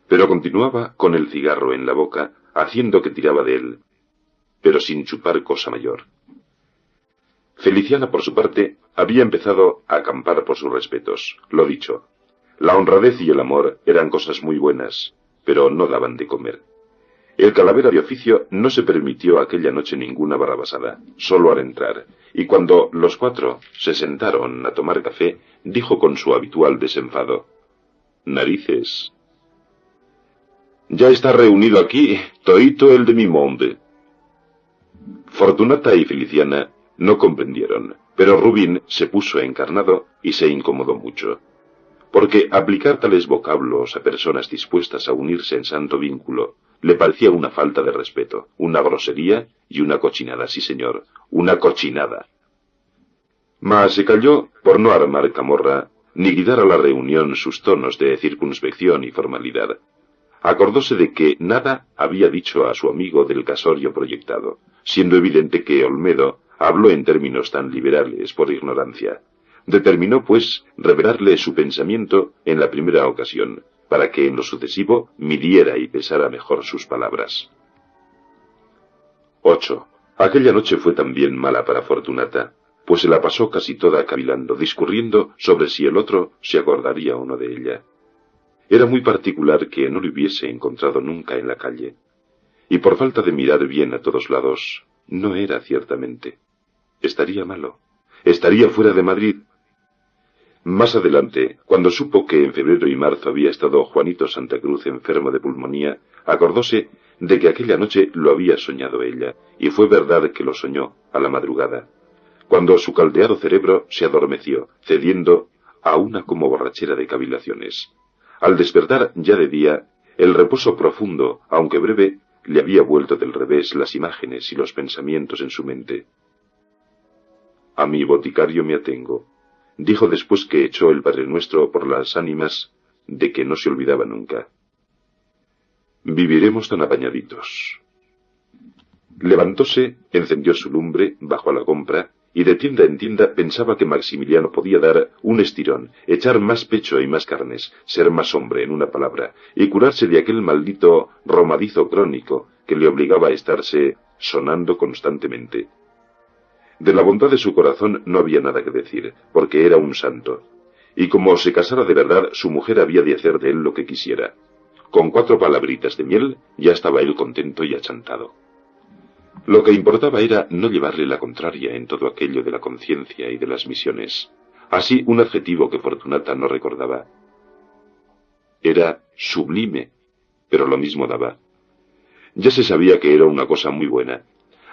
pero continuaba con el cigarro en la boca, haciendo que tiraba de él, pero sin chupar cosa mayor. Feliciana, por su parte, había empezado a acampar por sus respetos, lo dicho. La honradez y el amor eran cosas muy buenas, pero no daban de comer. El calavera de oficio no se permitió aquella noche ninguna barrabasada, solo al entrar, y cuando los cuatro se sentaron a tomar café, dijo con su habitual desenfado: «Narices. Ya está reunido aquí toito el de mi monde». Fortunata y Feliciana no comprendieron, pero Rubín se puso encarnado y se incomodó mucho, porque aplicar tales vocablos a personas dispuestas a unirse en santo vínculo le parecía una falta de respeto, una grosería y una cochinada, sí señor, una cochinada. Mas se calló por no armar camorra, ni quitar a la reunión sus tonos de circunspección y formalidad. Acordóse de que nada había dicho a su amigo del casorio proyectado, siendo evidente que Olmedo habló en términos tan liberales por ignorancia. Determinó, pues, revelarle su pensamiento en la primera ocasión, para que en lo sucesivo midiera y pesara mejor sus palabras. 8. Aquella noche fue también mala para Fortunata, pues se la pasó casi toda cavilando, discurriendo sobre si el otro se acordaría o no de ella. Era muy particular que no le hubiese encontrado nunca en la calle, y por falta de mirar bien a todos lados, no era ciertamente. Estaría malo, estaría fuera de Madrid. Más adelante, cuando supo que en febrero y marzo había estado Juanito Santa Cruz enfermo de pulmonía, acordóse de que aquella noche lo había soñado ella, y fue verdad que lo soñó a la madrugada, cuando su caldeado cerebro se adormeció, cediendo a una como borrachera de cavilaciones. Al despertar ya de día, el reposo profundo, aunque breve, le había vuelto del revés las imágenes y los pensamientos en su mente. «A mi boticario me atengo», dijo después que echó el Padre Nuestro por las ánimas de que no se olvidaba nunca. «Viviremos tan apañaditos». Levantóse, encendió su lumbre, bajó a la compra, y de tienda en tienda pensaba que Maximiliano podía dar un estirón, echar más pecho y más carnes, ser más hombre, en una palabra, y curarse de aquel maldito romadizo crónico que le obligaba a estarse sonando constantemente. De la bondad de su corazón no había nada que decir, porque era un santo, y como se casara de verdad, su mujer había de hacer de él lo que quisiera. Con 4 palabritas de miel ya estaba él contento y achantado. Lo que importaba era no llevarle la contraria en todo aquello de la conciencia y de las misiones. Así, un adjetivo que Fortunata no recordaba. Era sublime, pero lo mismo daba. Ya se sabía que era una cosa muy buena.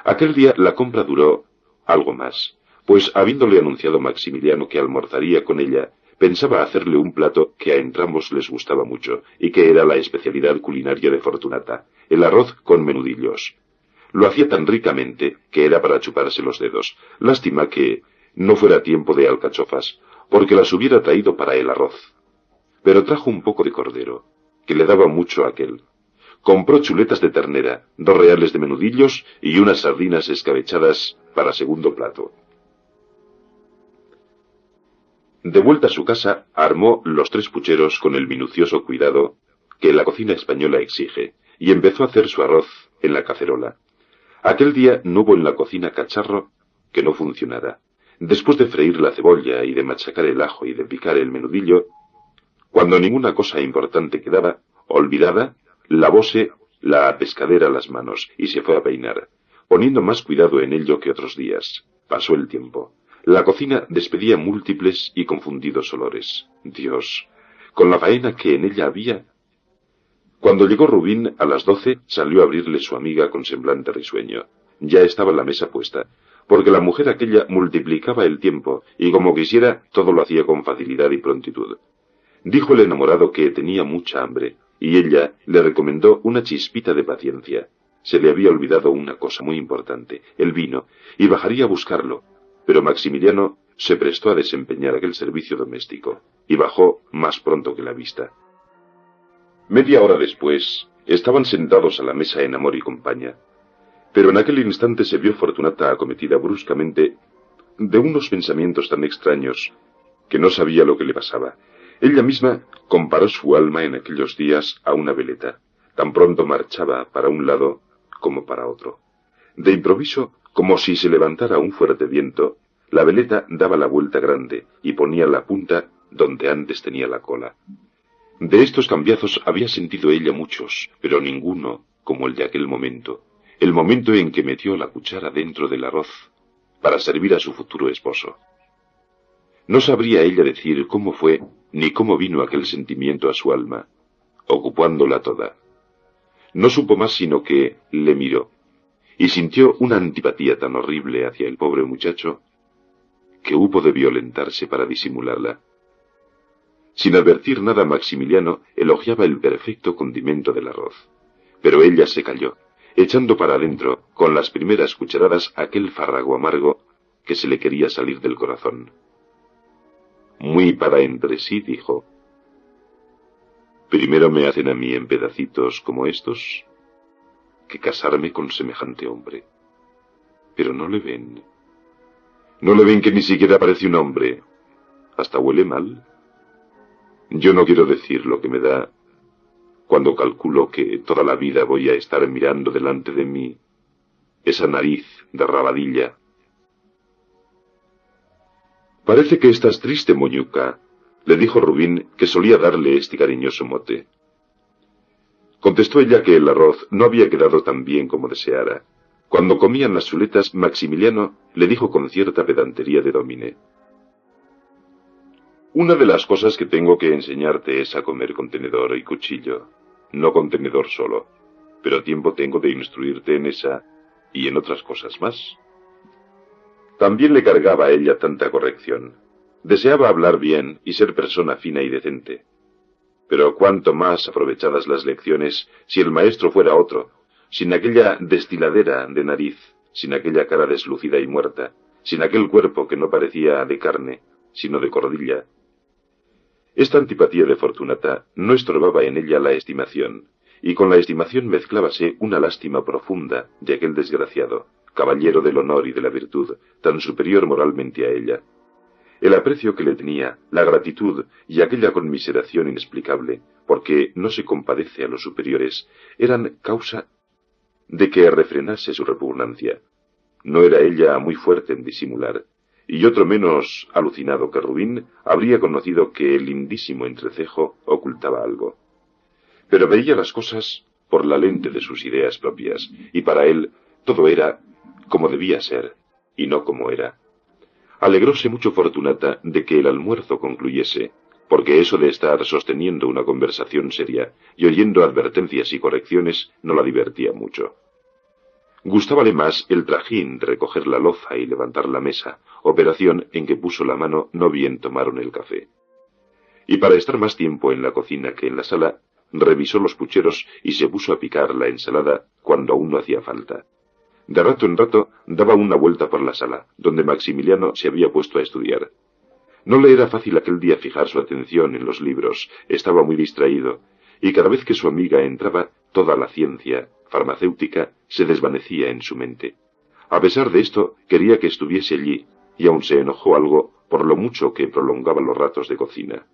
Aquel día la compra duró algo más, pues habiéndole anunciado Maximiliano que almorzaría con ella, pensaba hacerle un plato que a entrambos les gustaba mucho, y que era la especialidad culinaria de Fortunata, el arroz con menudillos. Lo hacía tan ricamente que era para chuparse los dedos. Lástima que no fuera tiempo de alcachofas, porque las hubiera traído para el arroz. Pero trajo un poco de cordero, que le daba mucho a aquel. Compró chuletas de ternera, 2 reales de menudillos y unas sardinas escabechadas para segundo plato. De vuelta a su casa, armó los 3 pucheros con el minucioso cuidado que la cocina española exige, y empezó a hacer su arroz en la cacerola. Aquel día no hubo en la cocina cacharro que no funcionara. Después de freír la cebolla y de machacar el ajo y de picar el menudillo, cuando ninguna cosa importante quedaba olvidada, lavóse la pescadera las manos y se fue a peinar, poniendo más cuidado en ello que otros días. Pasó el tiempo. La cocina despedía múltiples y confundidos olores. Dios, con la faena que en ella había. Cuando llegó Rubín a las 12, salió a abrirle su amiga con semblante risueño. Ya estaba la mesa puesta, porque la mujer aquella multiplicaba el tiempo, y como quisiera, todo lo hacía con facilidad y prontitud. Dijo el enamorado que tenía mucha hambre, y ella le recomendó una chispita de paciencia. Se le había olvidado una cosa muy importante, el vino, y bajaría a buscarlo, pero Maximiliano se prestó a desempeñar aquel servicio doméstico, y bajó más pronto que la vista. Media hora después, estaban sentados a la mesa en amor y compañía, pero en aquel instante se vio Fortunata acometida bruscamente de unos pensamientos tan extraños que no sabía lo que le pasaba. Ella misma comparó su alma en aquellos días a una veleta. Tan pronto marchaba para un lado como para otro. De improviso, como si se levantara un fuerte viento, la veleta daba la vuelta grande y ponía la punta donde antes tenía la cola. De estos cambiazos había sentido ella muchos, pero ninguno como el de aquel momento, el momento en que metió la cuchara dentro del arroz para servir a su futuro esposo. No sabría ella decir cómo fue ni cómo vino aquel sentimiento a su alma, ocupándola toda. No supo más sino que le miró, y sintió una antipatía tan horrible hacia el pobre muchacho que hubo de violentarse para disimularla. Sin advertir nada, Maximiliano elogiaba el perfecto condimento del arroz, pero ella se calló, echando para adentro, con las primeras cucharadas, aquel fárrago amargo que se le quería salir del corazón. Muy para entre sí, dijo: primero me hacen a mí en pedacitos como estos que casarme con semejante hombre. Pero no le ven. No le ven que ni siquiera parece un hombre. Hasta huele mal. Yo no quiero decir lo que me da cuando calculo que toda la vida voy a estar mirando delante de mí esa nariz de rabadilla. Parece que estás triste, moñuca, le dijo Rubín, que solía darle este cariñoso mote. Contestó ella que el arroz no había quedado tan bien como deseara. Cuando comían las chuletas, Maximiliano le dijo con cierta pedantería de domine: una de las cosas que tengo que enseñarte es a comer con tenedor y cuchillo, no con tenedor solo, pero tiempo tengo de instruirte en esa y en otras cosas más. También le cargaba a ella tanta corrección. Deseaba hablar bien y ser persona fina y decente. Pero cuánto más aprovechadas las lecciones si el maestro fuera otro, sin aquella destiladera de nariz, sin aquella cara deslucida y muerta, sin aquel cuerpo que no parecía de carne, sino de cordilla. Esta antipatía de Fortunata no estorbaba en ella la estimación, y con la estimación mezclábase una lástima profunda de aquel desgraciado, caballero del honor y de la virtud, tan superior moralmente a ella. El aprecio que le tenía, la gratitud y aquella conmiseración inexplicable, porque no se compadece a los superiores, eran causa de que refrenase su repugnancia. No era ella muy fuerte en disimular, y otro menos alucinado que Rubín habría conocido que el lindísimo entrecejo ocultaba algo. Pero veía las cosas por la lente de sus ideas propias, y para él todo era como debía ser, y no como era. Alegróse mucho Fortunata de que el almuerzo concluyese, porque eso de estar sosteniendo una conversación seria y oyendo advertencias y correcciones no la divertía mucho. Gustábale más el trajín de recoger la loza y levantar la mesa, operación en que puso la mano no bien tomaron el café. Y para estar más tiempo en la cocina que en la sala, revisó los pucheros y se puso a picar la ensalada cuando aún no hacía falta. De rato en rato daba una vuelta por la sala, donde Maximiliano se había puesto a estudiar. No le era fácil aquel día fijar su atención en los libros, estaba muy distraído, y cada vez que su amiga entraba, toda la ciencia farmacéutica se desvanecía en su mente. A pesar de esto, quería que estuviese allí, y aun se enojó algo por lo mucho que prolongaba los ratos de cocina.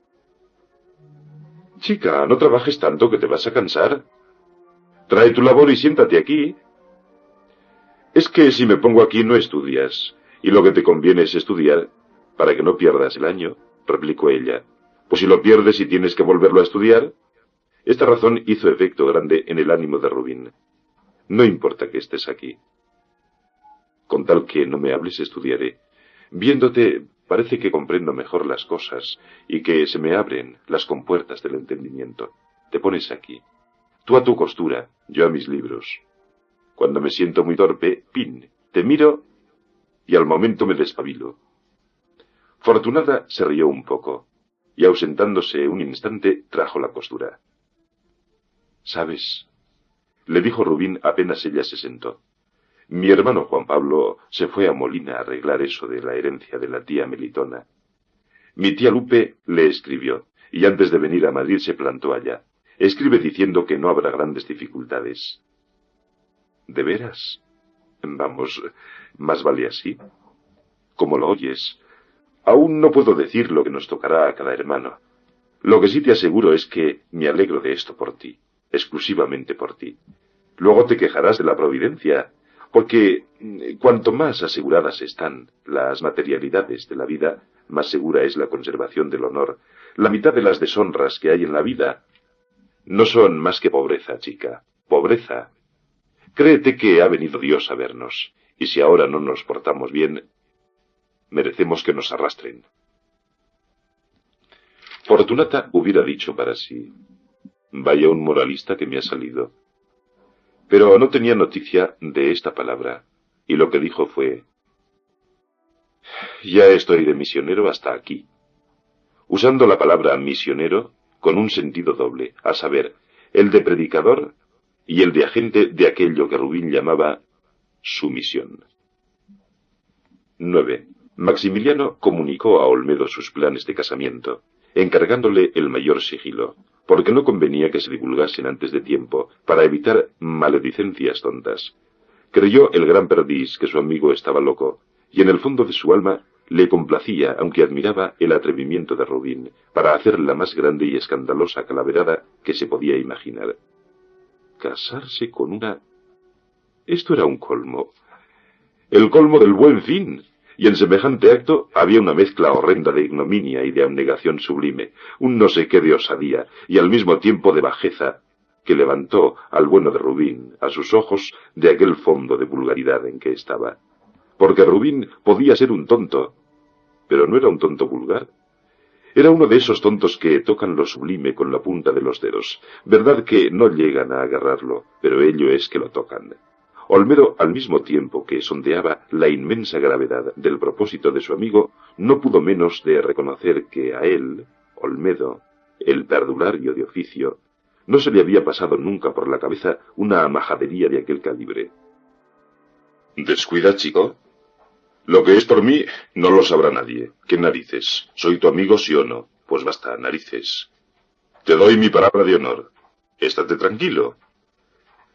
«Chica, no trabajes tanto que te vas a cansar. Trae tu labor y siéntate aquí». «Es que si me pongo aquí no estudias, y lo que te conviene es estudiar para que no pierdas el año», replicó ella. «Pues si lo pierdes y tienes que volverlo a estudiar». Esta razón hizo efecto grande en el ánimo de Rubín. «No importa que estés aquí. Con tal que no me hables, estudiaré. Viéndote, parece que comprendo mejor las cosas y que se me abren las compuertas del entendimiento. Te pones aquí. Tú a tu costura, yo a mis libros. Cuando me siento muy torpe, pin, te miro y al momento me despabilo». Fortunata se rió un poco y, ausentándose un instante, trajo la costura. «¿Sabes? le dijo Rubín apenas ella se sentó. Mi hermano Juan Pablo se fue a Molina a arreglar eso de la herencia de la tía Melitona. Mi tía Lupe le escribió, y antes de venir a Madrid se plantó allá. Escribe diciendo que no habrá grandes dificultades. ¿De veras? Vamos, más vale así. Como lo oyes. Aún no puedo decir lo que nos tocará a cada hermano. Lo que sí te aseguro es que me alegro de esto por ti, exclusivamente por ti. Luego te quejarás de la providencia, porque cuanto más aseguradas están las materialidades de la vida, más segura es la conservación del honor. La mitad de las deshonras que hay en la vida no son más que pobreza, chica, pobreza. Créete que ha venido Dios a vernos, y si ahora no nos portamos bien, merecemos que nos arrastren. Fortunata hubiera dicho para sí, vaya un moralista que me ha salido. Pero no tenía noticia de esta palabra, y lo que dijo fue, ya estoy de misionero hasta aquí. Usando la palabra misionero con un sentido doble, a saber, el de predicador y el de agente de aquello que Rubín llamaba su misión. 9. Maximiliano comunicó a Olmedo sus planes de casamiento, encargándole el mayor sigilo, porque no convenía que se divulgasen antes de tiempo, para evitar maledicencias tontas. Creyó el gran perdiz que su amigo estaba loco, y en el fondo de su alma le complacía, aunque admiraba el atrevimiento de Rubín, para hacer la más grande y escandalosa calaverada que se podía imaginar. Casarse con una... Esto era un colmo. El colmo del buen fin. Y en semejante acto había una mezcla horrenda de ignominia y de abnegación sublime, un no sé qué de osadía, y al mismo tiempo de bajeza, que levantó al bueno de Rubín a sus ojos de aquel fondo de vulgaridad en que estaba. Porque Rubín podía ser un tonto, pero no era un tonto vulgar. Era uno de esos tontos que tocan lo sublime con la punta de los dedos. Verdad que no llegan a agarrarlo, pero ello es que lo tocan. Olmedo, al mismo tiempo que sondeaba la inmensa gravedad del propósito de su amigo, no pudo menos de reconocer que a él, Olmedo, el perdulario de oficio, no se le había pasado nunca por la cabeza una majadería de aquel calibre. «Descuida, chico. Lo que es por mí no lo sabrá nadie. ¿Qué narices? ¿Soy tu amigo, sí o no? Pues basta, narices. Te doy mi palabra de honor. Estate tranquilo».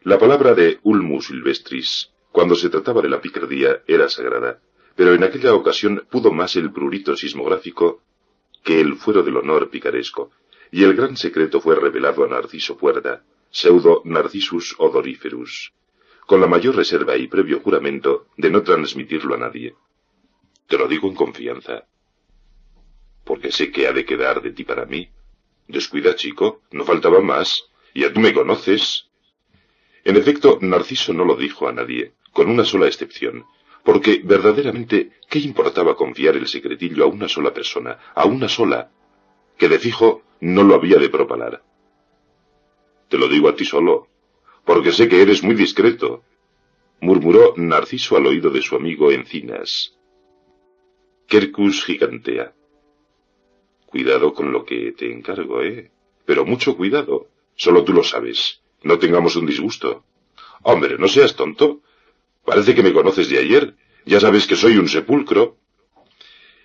La palabra de Ulmus Silvestris, cuando se trataba de la picardía, era sagrada, pero en aquella ocasión pudo más el prurito sismográfico que el fuero del honor picaresco, y el gran secreto fue revelado a Narciso Puerta, pseudo Narcissus odoriferus, con la mayor reserva y previo juramento de no transmitirlo a nadie. Te lo digo en confianza, porque sé que ha de quedar de ti para mí. Descuida, chico, no faltaba más, y ya tú me conoces. En efecto, Narciso no lo dijo a nadie, con una sola excepción, porque verdaderamente, ¿qué importaba confiar el secretillo a una sola persona, a una sola, que de fijo no lo había de propalar? Te lo digo a ti solo, porque sé que eres muy discreto, murmuró Narciso al oído de su amigo Encinas. Quercus gigantea. Cuidado con lo que te encargo, pero mucho cuidado, solo tú lo sabes. No tengamos un disgusto. Hombre, no seas tonto. Parece que me conoces de ayer. Ya sabes que soy un sepulcro.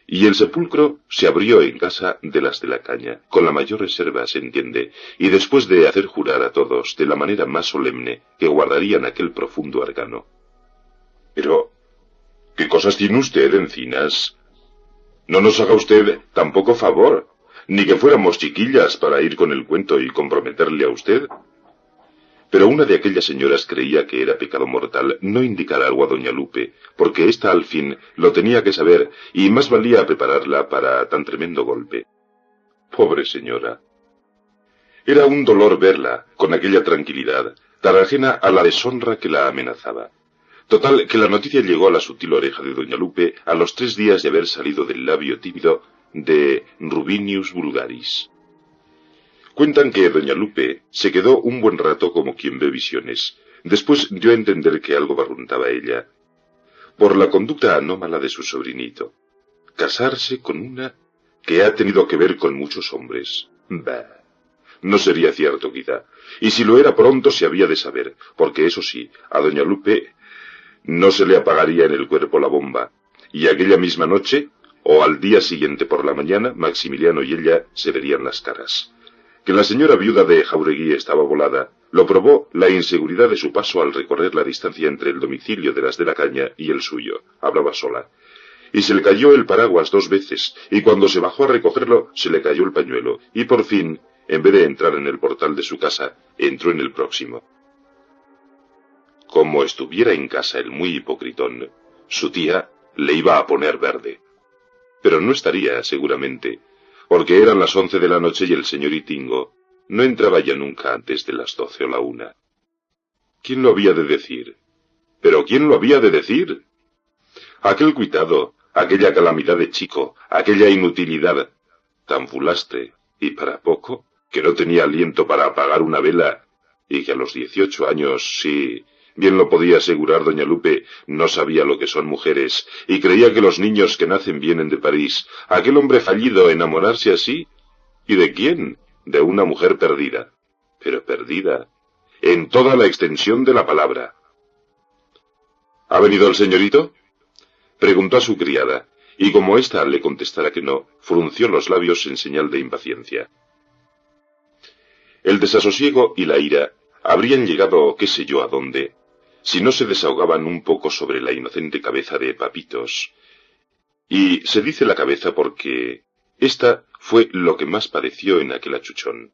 Y el sepulcro se abrió en casa de las de la Caña, con la mayor reserva, se entiende, y después de hacer jurar a todos de la manera más solemne que guardarían aquel profundo arcano. Pero, ¿qué cosas tiene usted, Encinas? No nos haga usted tampoco favor, ni que fuéramos chiquillas para ir con el cuento y comprometerle a usted. Pero una de aquellas señoras creía que era pecado mortal no indicar algo a doña Lupe, porque ésta al fin lo tenía que saber, y más valía prepararla para tan tremendo golpe. Pobre señora. Era un dolor verla, con aquella tranquilidad, tan ajena a la deshonra que la amenazaba. Total, que la noticia llegó a la sutil oreja de doña Lupe a los 3 días de haber salido del labio tímido de Rubinius Vulgaris. Cuentan que doña Lupe se quedó un buen rato como quien ve visiones. Después dio a entender que algo barruntaba ella, por la conducta anómala de su sobrinito. Casarse con una que ha tenido que ver con muchos hombres. Bah. No sería cierto, quizá. Y si lo era pronto se había de saber, porque eso sí, a doña Lupe no se le apagaría en el cuerpo la bomba. Y aquella misma noche, o al día siguiente por la mañana, Maximiliano y ella se verían las caras. Que la señora viuda de Jauregui estaba volada, lo probó la inseguridad de su paso al recorrer la distancia entre el domicilio de las de la Caña y el suyo. Hablaba sola. Y se le cayó el paraguas 2 veces, y cuando se bajó a recogerlo, se le cayó el pañuelo, y por fin, en vez de entrar en el portal de su casa, entró en el próximo. Como estuviera en casa el muy hipocritón, su tía le iba a poner verde. Pero no estaría, seguramente, porque eran las 11 de la noche y el señor Itingo no entraba ya nunca antes de las 12 o la 1. ¿Quién lo había de decir? ¿Pero quién lo había de decir? Aquel cuitado, aquella calamidad de chico, aquella inutilidad, tan fulastre, y para poco, que no tenía aliento para apagar una vela, y que a los 18 años, sí, bien lo podía asegurar doña Lupe, no sabía lo que son mujeres, y creía que los niños que nacen vienen de París. Aquel hombre fallido, enamorarse así. ¿Y de quién? De una mujer perdida. Pero perdida, en toda la extensión de la palabra. ¿Ha venido el señorito?, preguntó a su criada, y como ésta le contestara que no, frunció los labios en señal de impaciencia. El desasosiego y la ira habrían llegado qué sé yo a dónde, si no se desahogaban un poco sobre la inocente cabeza de Papitos. Y se dice la cabeza porque esta fue lo que más padeció en aquel achuchón.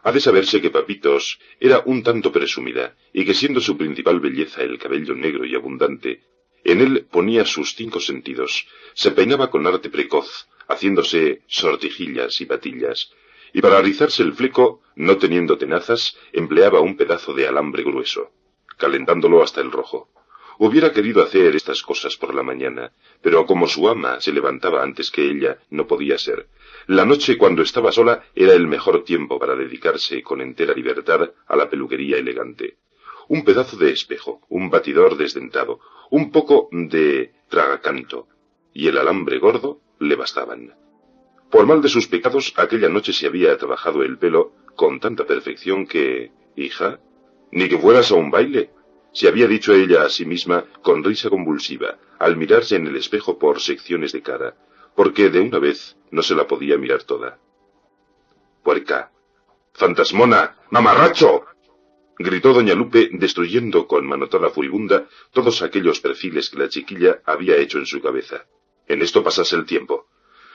Ha de saberse que Papitos era un tanto presumida, y que siendo su principal belleza el cabello negro y abundante, en él ponía sus 5 sentidos, se peinaba con arte precoz, haciéndose sortijillas y patillas, y para rizarse el fleco, no teniendo tenazas, empleaba un pedazo de alambre grueso, calentándolo hasta el rojo. Hubiera querido hacer estas cosas por la mañana, pero como su ama se levantaba antes que ella, no podía ser. La noche, cuando estaba sola, era el mejor tiempo para dedicarse con entera libertad a la peluquería elegante. Un pedazo de espejo, un batidor desdentado, un poco de tragacanto, y el alambre gordo le bastaban. Por mal de sus pecados, aquella noche se había trabajado el pelo con tanta perfección que... «Hija, ni que fueras a un baile», se había dicho ella a sí misma con risa convulsiva, al mirarse en el espejo por secciones de cara, porque de una vez no se la podía mirar toda. «¡Puerca! ¡Fantasmona! ¡Mamarracho!», gritó doña Lupe, destruyendo con manotada furibunda todos aquellos perfiles que la chiquilla había hecho en su cabeza. «En esto pasas el tiempo.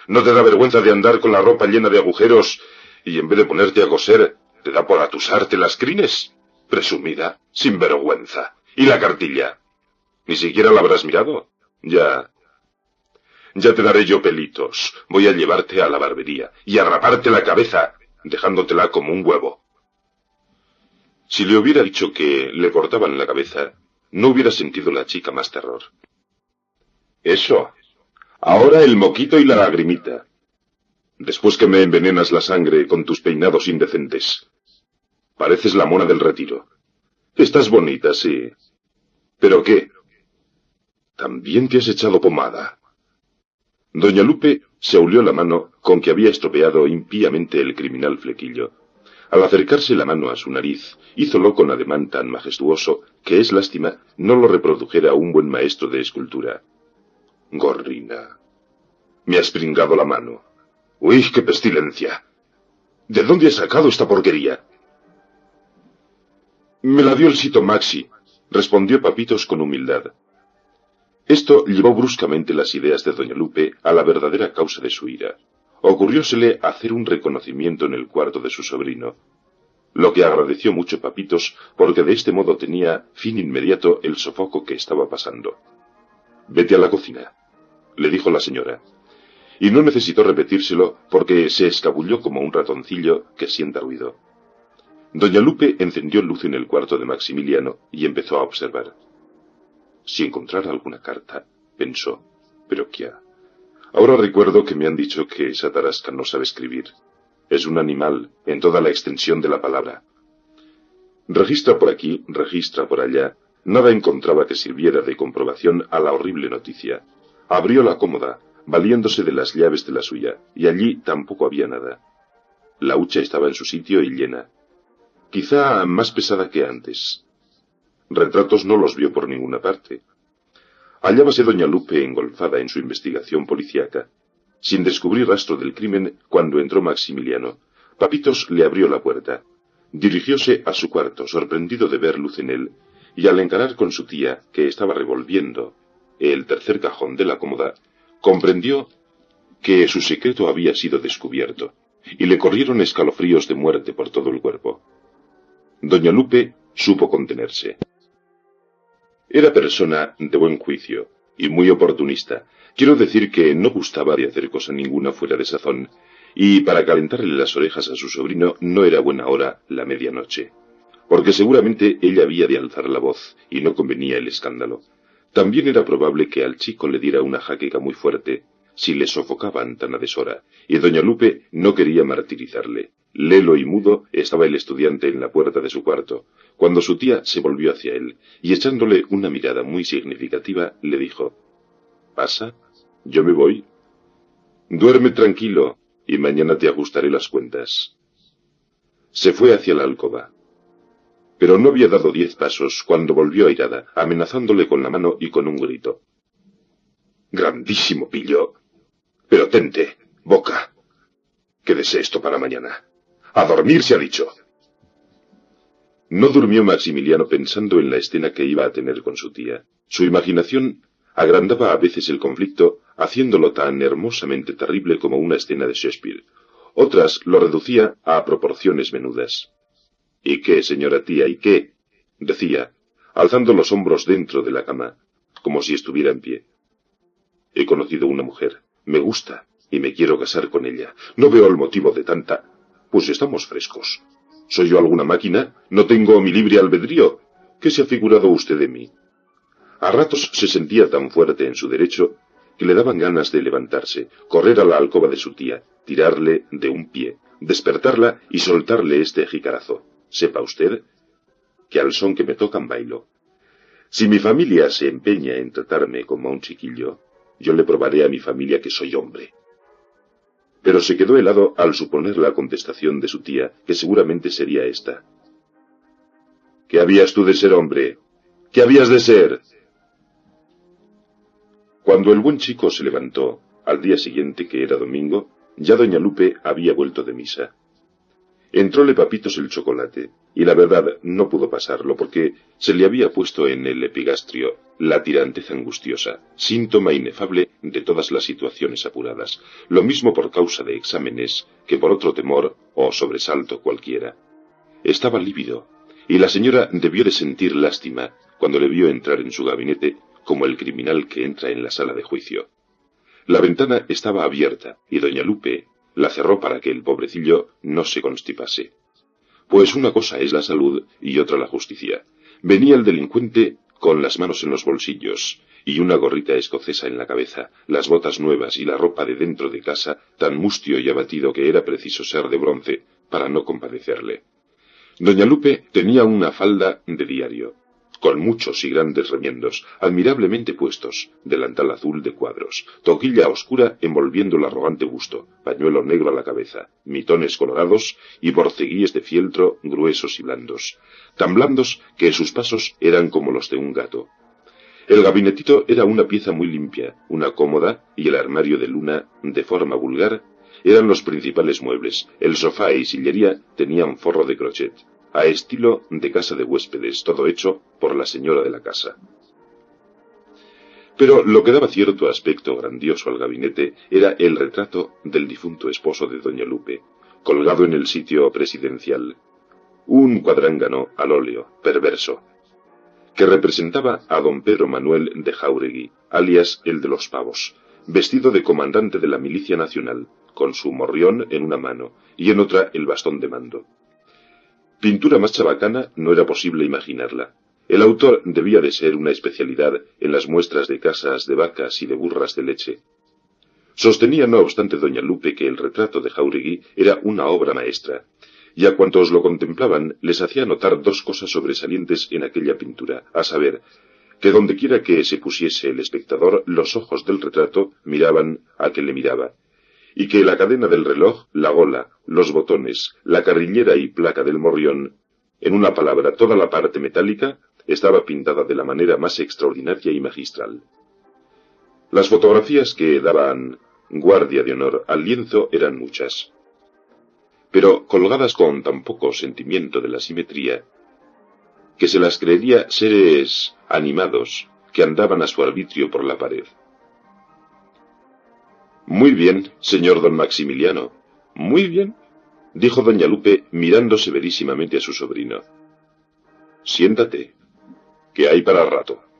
¿No te da vergüenza de andar con la ropa llena de agujeros y en vez de ponerte a coser, te da por atusarte las crines? Presumida, sinvergüenza. ¿Y la cartilla? ¿Ni siquiera la habrás mirado? Ya te daré yo pelitos. Voy a llevarte a la barbería y a raparte la cabeza, dejándotela como un huevo». Si le hubiera dicho que le cortaban la cabeza, no hubiera sentido la chica más terror. «Eso. Ahora el moquito y la lagrimita. Después que me envenenas la sangre con tus peinados indecentes. Pareces la mona del Retiro. Estás bonita, sí. ¿Pero qué? También te has echado pomada». Doña Lupe se olió la mano con que había estropeado impíamente el criminal flequillo. Al acercarse la mano a su nariz, hízolo con ademán tan majestuoso que es lástima no lo reprodujera un buen maestro de escultura. «Gorrina, me has pringado la mano. ¡Uy, qué pestilencia! ¿De dónde has sacado esta porquería?» «Me la dio el sito Maxi», respondió Papitos con humildad. Esto llevó bruscamente las ideas de doña Lupe a la verdadera causa de su ira. Ocurriósele hacer un reconocimiento en el cuarto de su sobrino, lo que agradeció mucho Papitos, porque de este modo tenía fin inmediato el sofoco que estaba pasando. «Vete a la cocina», le dijo la señora, y no necesitó repetírselo porque se escabulló como un ratoncillo que sienta ruido. Doña Lupe encendió luz en el cuarto de Maximiliano y empezó a observar. Si encontrara alguna carta, pensó, pero qué. Ahora recuerdo que me han dicho que esa tarasca no sabe escribir. Es un animal en toda la extensión de la palabra. Registra por aquí, registra por allá. Nada encontraba que sirviera de comprobación a la horrible noticia. Abrió la cómoda, valiéndose de las llaves de la suya, y allí tampoco había nada. La hucha estaba en su sitio y llena, quizá más pesada que antes. Retratos no los vio por ninguna parte. Hallábase doña Lupe engolfada en su investigación policíaca, sin descubrir rastro del crimen cuando entró Maximiliano. Papitos le abrió la puerta. Dirigióse a su cuarto, sorprendido de ver luz en él, y al encarar con su tía, que estaba revolviendo el tercer cajón de la cómoda, comprendió que su secreto había sido descubierto, y le corrieron escalofríos de muerte por todo el cuerpo. Doña Lupe supo contenerse. Era persona de buen juicio, y muy oportunista. Quiero decir que no gustaba de hacer cosa ninguna fuera de sazón, y para calentarle las orejas a su sobrino no era buena hora la medianoche, porque seguramente ella había de alzar la voz, y no convenía el escándalo. También era probable que al chico le diera una jaqueca muy fuerte, si le sofocaban tan a deshora, y doña Lupe no quería martirizarle. Lelo y mudo estaba el estudiante en la puerta de su cuarto, cuando su tía se volvió hacia él, y echándole una mirada muy significativa, le dijo: «¿Pasa? Yo me voy. Duerme tranquilo, y mañana te ajustaré las cuentas». Se fue hacia la alcoba. Pero no había dado 10 pasos cuando volvió airada, amenazándole con la mano y con un grito: «Grandísimo pillo. Pero tente, boca. Quédese esto para mañana. A dormir se ha dicho». No durmió Maximiliano pensando en la escena que iba a tener con su tía. Su imaginación agrandaba a veces el conflicto, haciéndolo tan hermosamente terrible como una escena de Shakespeare. Otras lo reducía a proporciones menudas. «¿Y qué, señora tía, y qué?», decía, alzando los hombros dentro de la cama, como si estuviera en pie. «He conocido una mujer. Me gusta, y me quiero casar con ella. No veo el motivo de tanta... Pues estamos frescos. ¿Soy yo alguna máquina? ¿No tengo mi libre albedrío? ¿Qué se ha figurado usted de mí?». A ratos se sentía tan fuerte en su derecho que le daban ganas de levantarse, correr a la alcoba de su tía, tirarle de un pie, despertarla y soltarle este jicarazo. «Sepa usted que al son que me tocan bailo. Si mi familia se empeña en tratarme como a un chiquillo, yo le probaré a mi familia que soy hombre». Pero se quedó helado al suponer la contestación de su tía, que seguramente sería esta: «¿Qué habías tú de ser hombre? ¿Qué habías de ser?». Cuando el buen chico se levantó, al día siguiente, que era domingo, ya doña Lupe había vuelto de misa. Entróle Papitos el chocolate, y la verdad no pudo pasarlo, porque se le había puesto en el epigastrio la tirantez angustiosa, síntoma inefable de todas las situaciones apuradas, lo mismo por causa de exámenes que por otro temor o sobresalto cualquiera. Estaba lívido, y la señora debió de sentir lástima cuando le vio entrar en su gabinete como el criminal que entra en la sala de juicio. La ventana estaba abierta, y doña Lupe la cerró para que el pobrecillo no se constipase. Pues una cosa es la salud y otra la justicia. Venía el delincuente con las manos en los bolsillos y una gorrita escocesa en la cabeza, las botas nuevas y la ropa de dentro de casa tan mustio y abatido que era preciso ser de bronce para no compadecerle. Doña Lupe tenía una falda de diario, con muchos y grandes remiendos, admirablemente puestos, delantal azul de cuadros, toquilla oscura envolviendo el arrogante busto, pañuelo negro a la cabeza, mitones colorados y borceguíes de fieltro gruesos y blandos, tan blandos que sus pasos eran como los de un gato. El gabinetito era una pieza muy limpia, una cómoda y el armario de luna, de forma vulgar, eran los principales muebles. El sofá y sillería tenían forro de crochet, a estilo de casa de huéspedes, todo hecho por la señora de la casa. Pero lo que daba cierto aspecto grandioso al gabinete era el retrato del difunto esposo de doña Lupe, colgado en el sitio presidencial, un cuadrángano al óleo, perverso, que representaba a don Pedro Manuel de Jáuregui, alias el de los pavos, vestido de comandante de la milicia nacional, con su morrión en una mano y en otra el bastón de mando. Pintura más chabacana no era posible imaginarla. El autor debía de ser una especialidad en las muestras de casas de vacas y de burras de leche. Sostenía, no obstante, doña Lupe que el retrato de Jáuregui era una obra maestra, y a cuantos lo contemplaban les hacía notar 2 cosas sobresalientes en aquella pintura, a saber, que dondequiera que se pusiese el espectador, los ojos del retrato miraban a quien le miraba, y que la cadena del reloj, la gola, los botones, la carrillera y placa del morrión, en una palabra, toda la parte metálica, estaba pintada de la manera más extraordinaria y magistral. Las fotografías que daban guardia de honor al lienzo eran muchas, pero colgadas con tan poco sentimiento de la simetría, que se las creería seres animados que andaban a su arbitrio por la pared. «Muy bien, señor don Maximiliano, muy bien», dijo doña Lupe mirando severísimamente a su sobrino. «Siéntate, que hay para rato».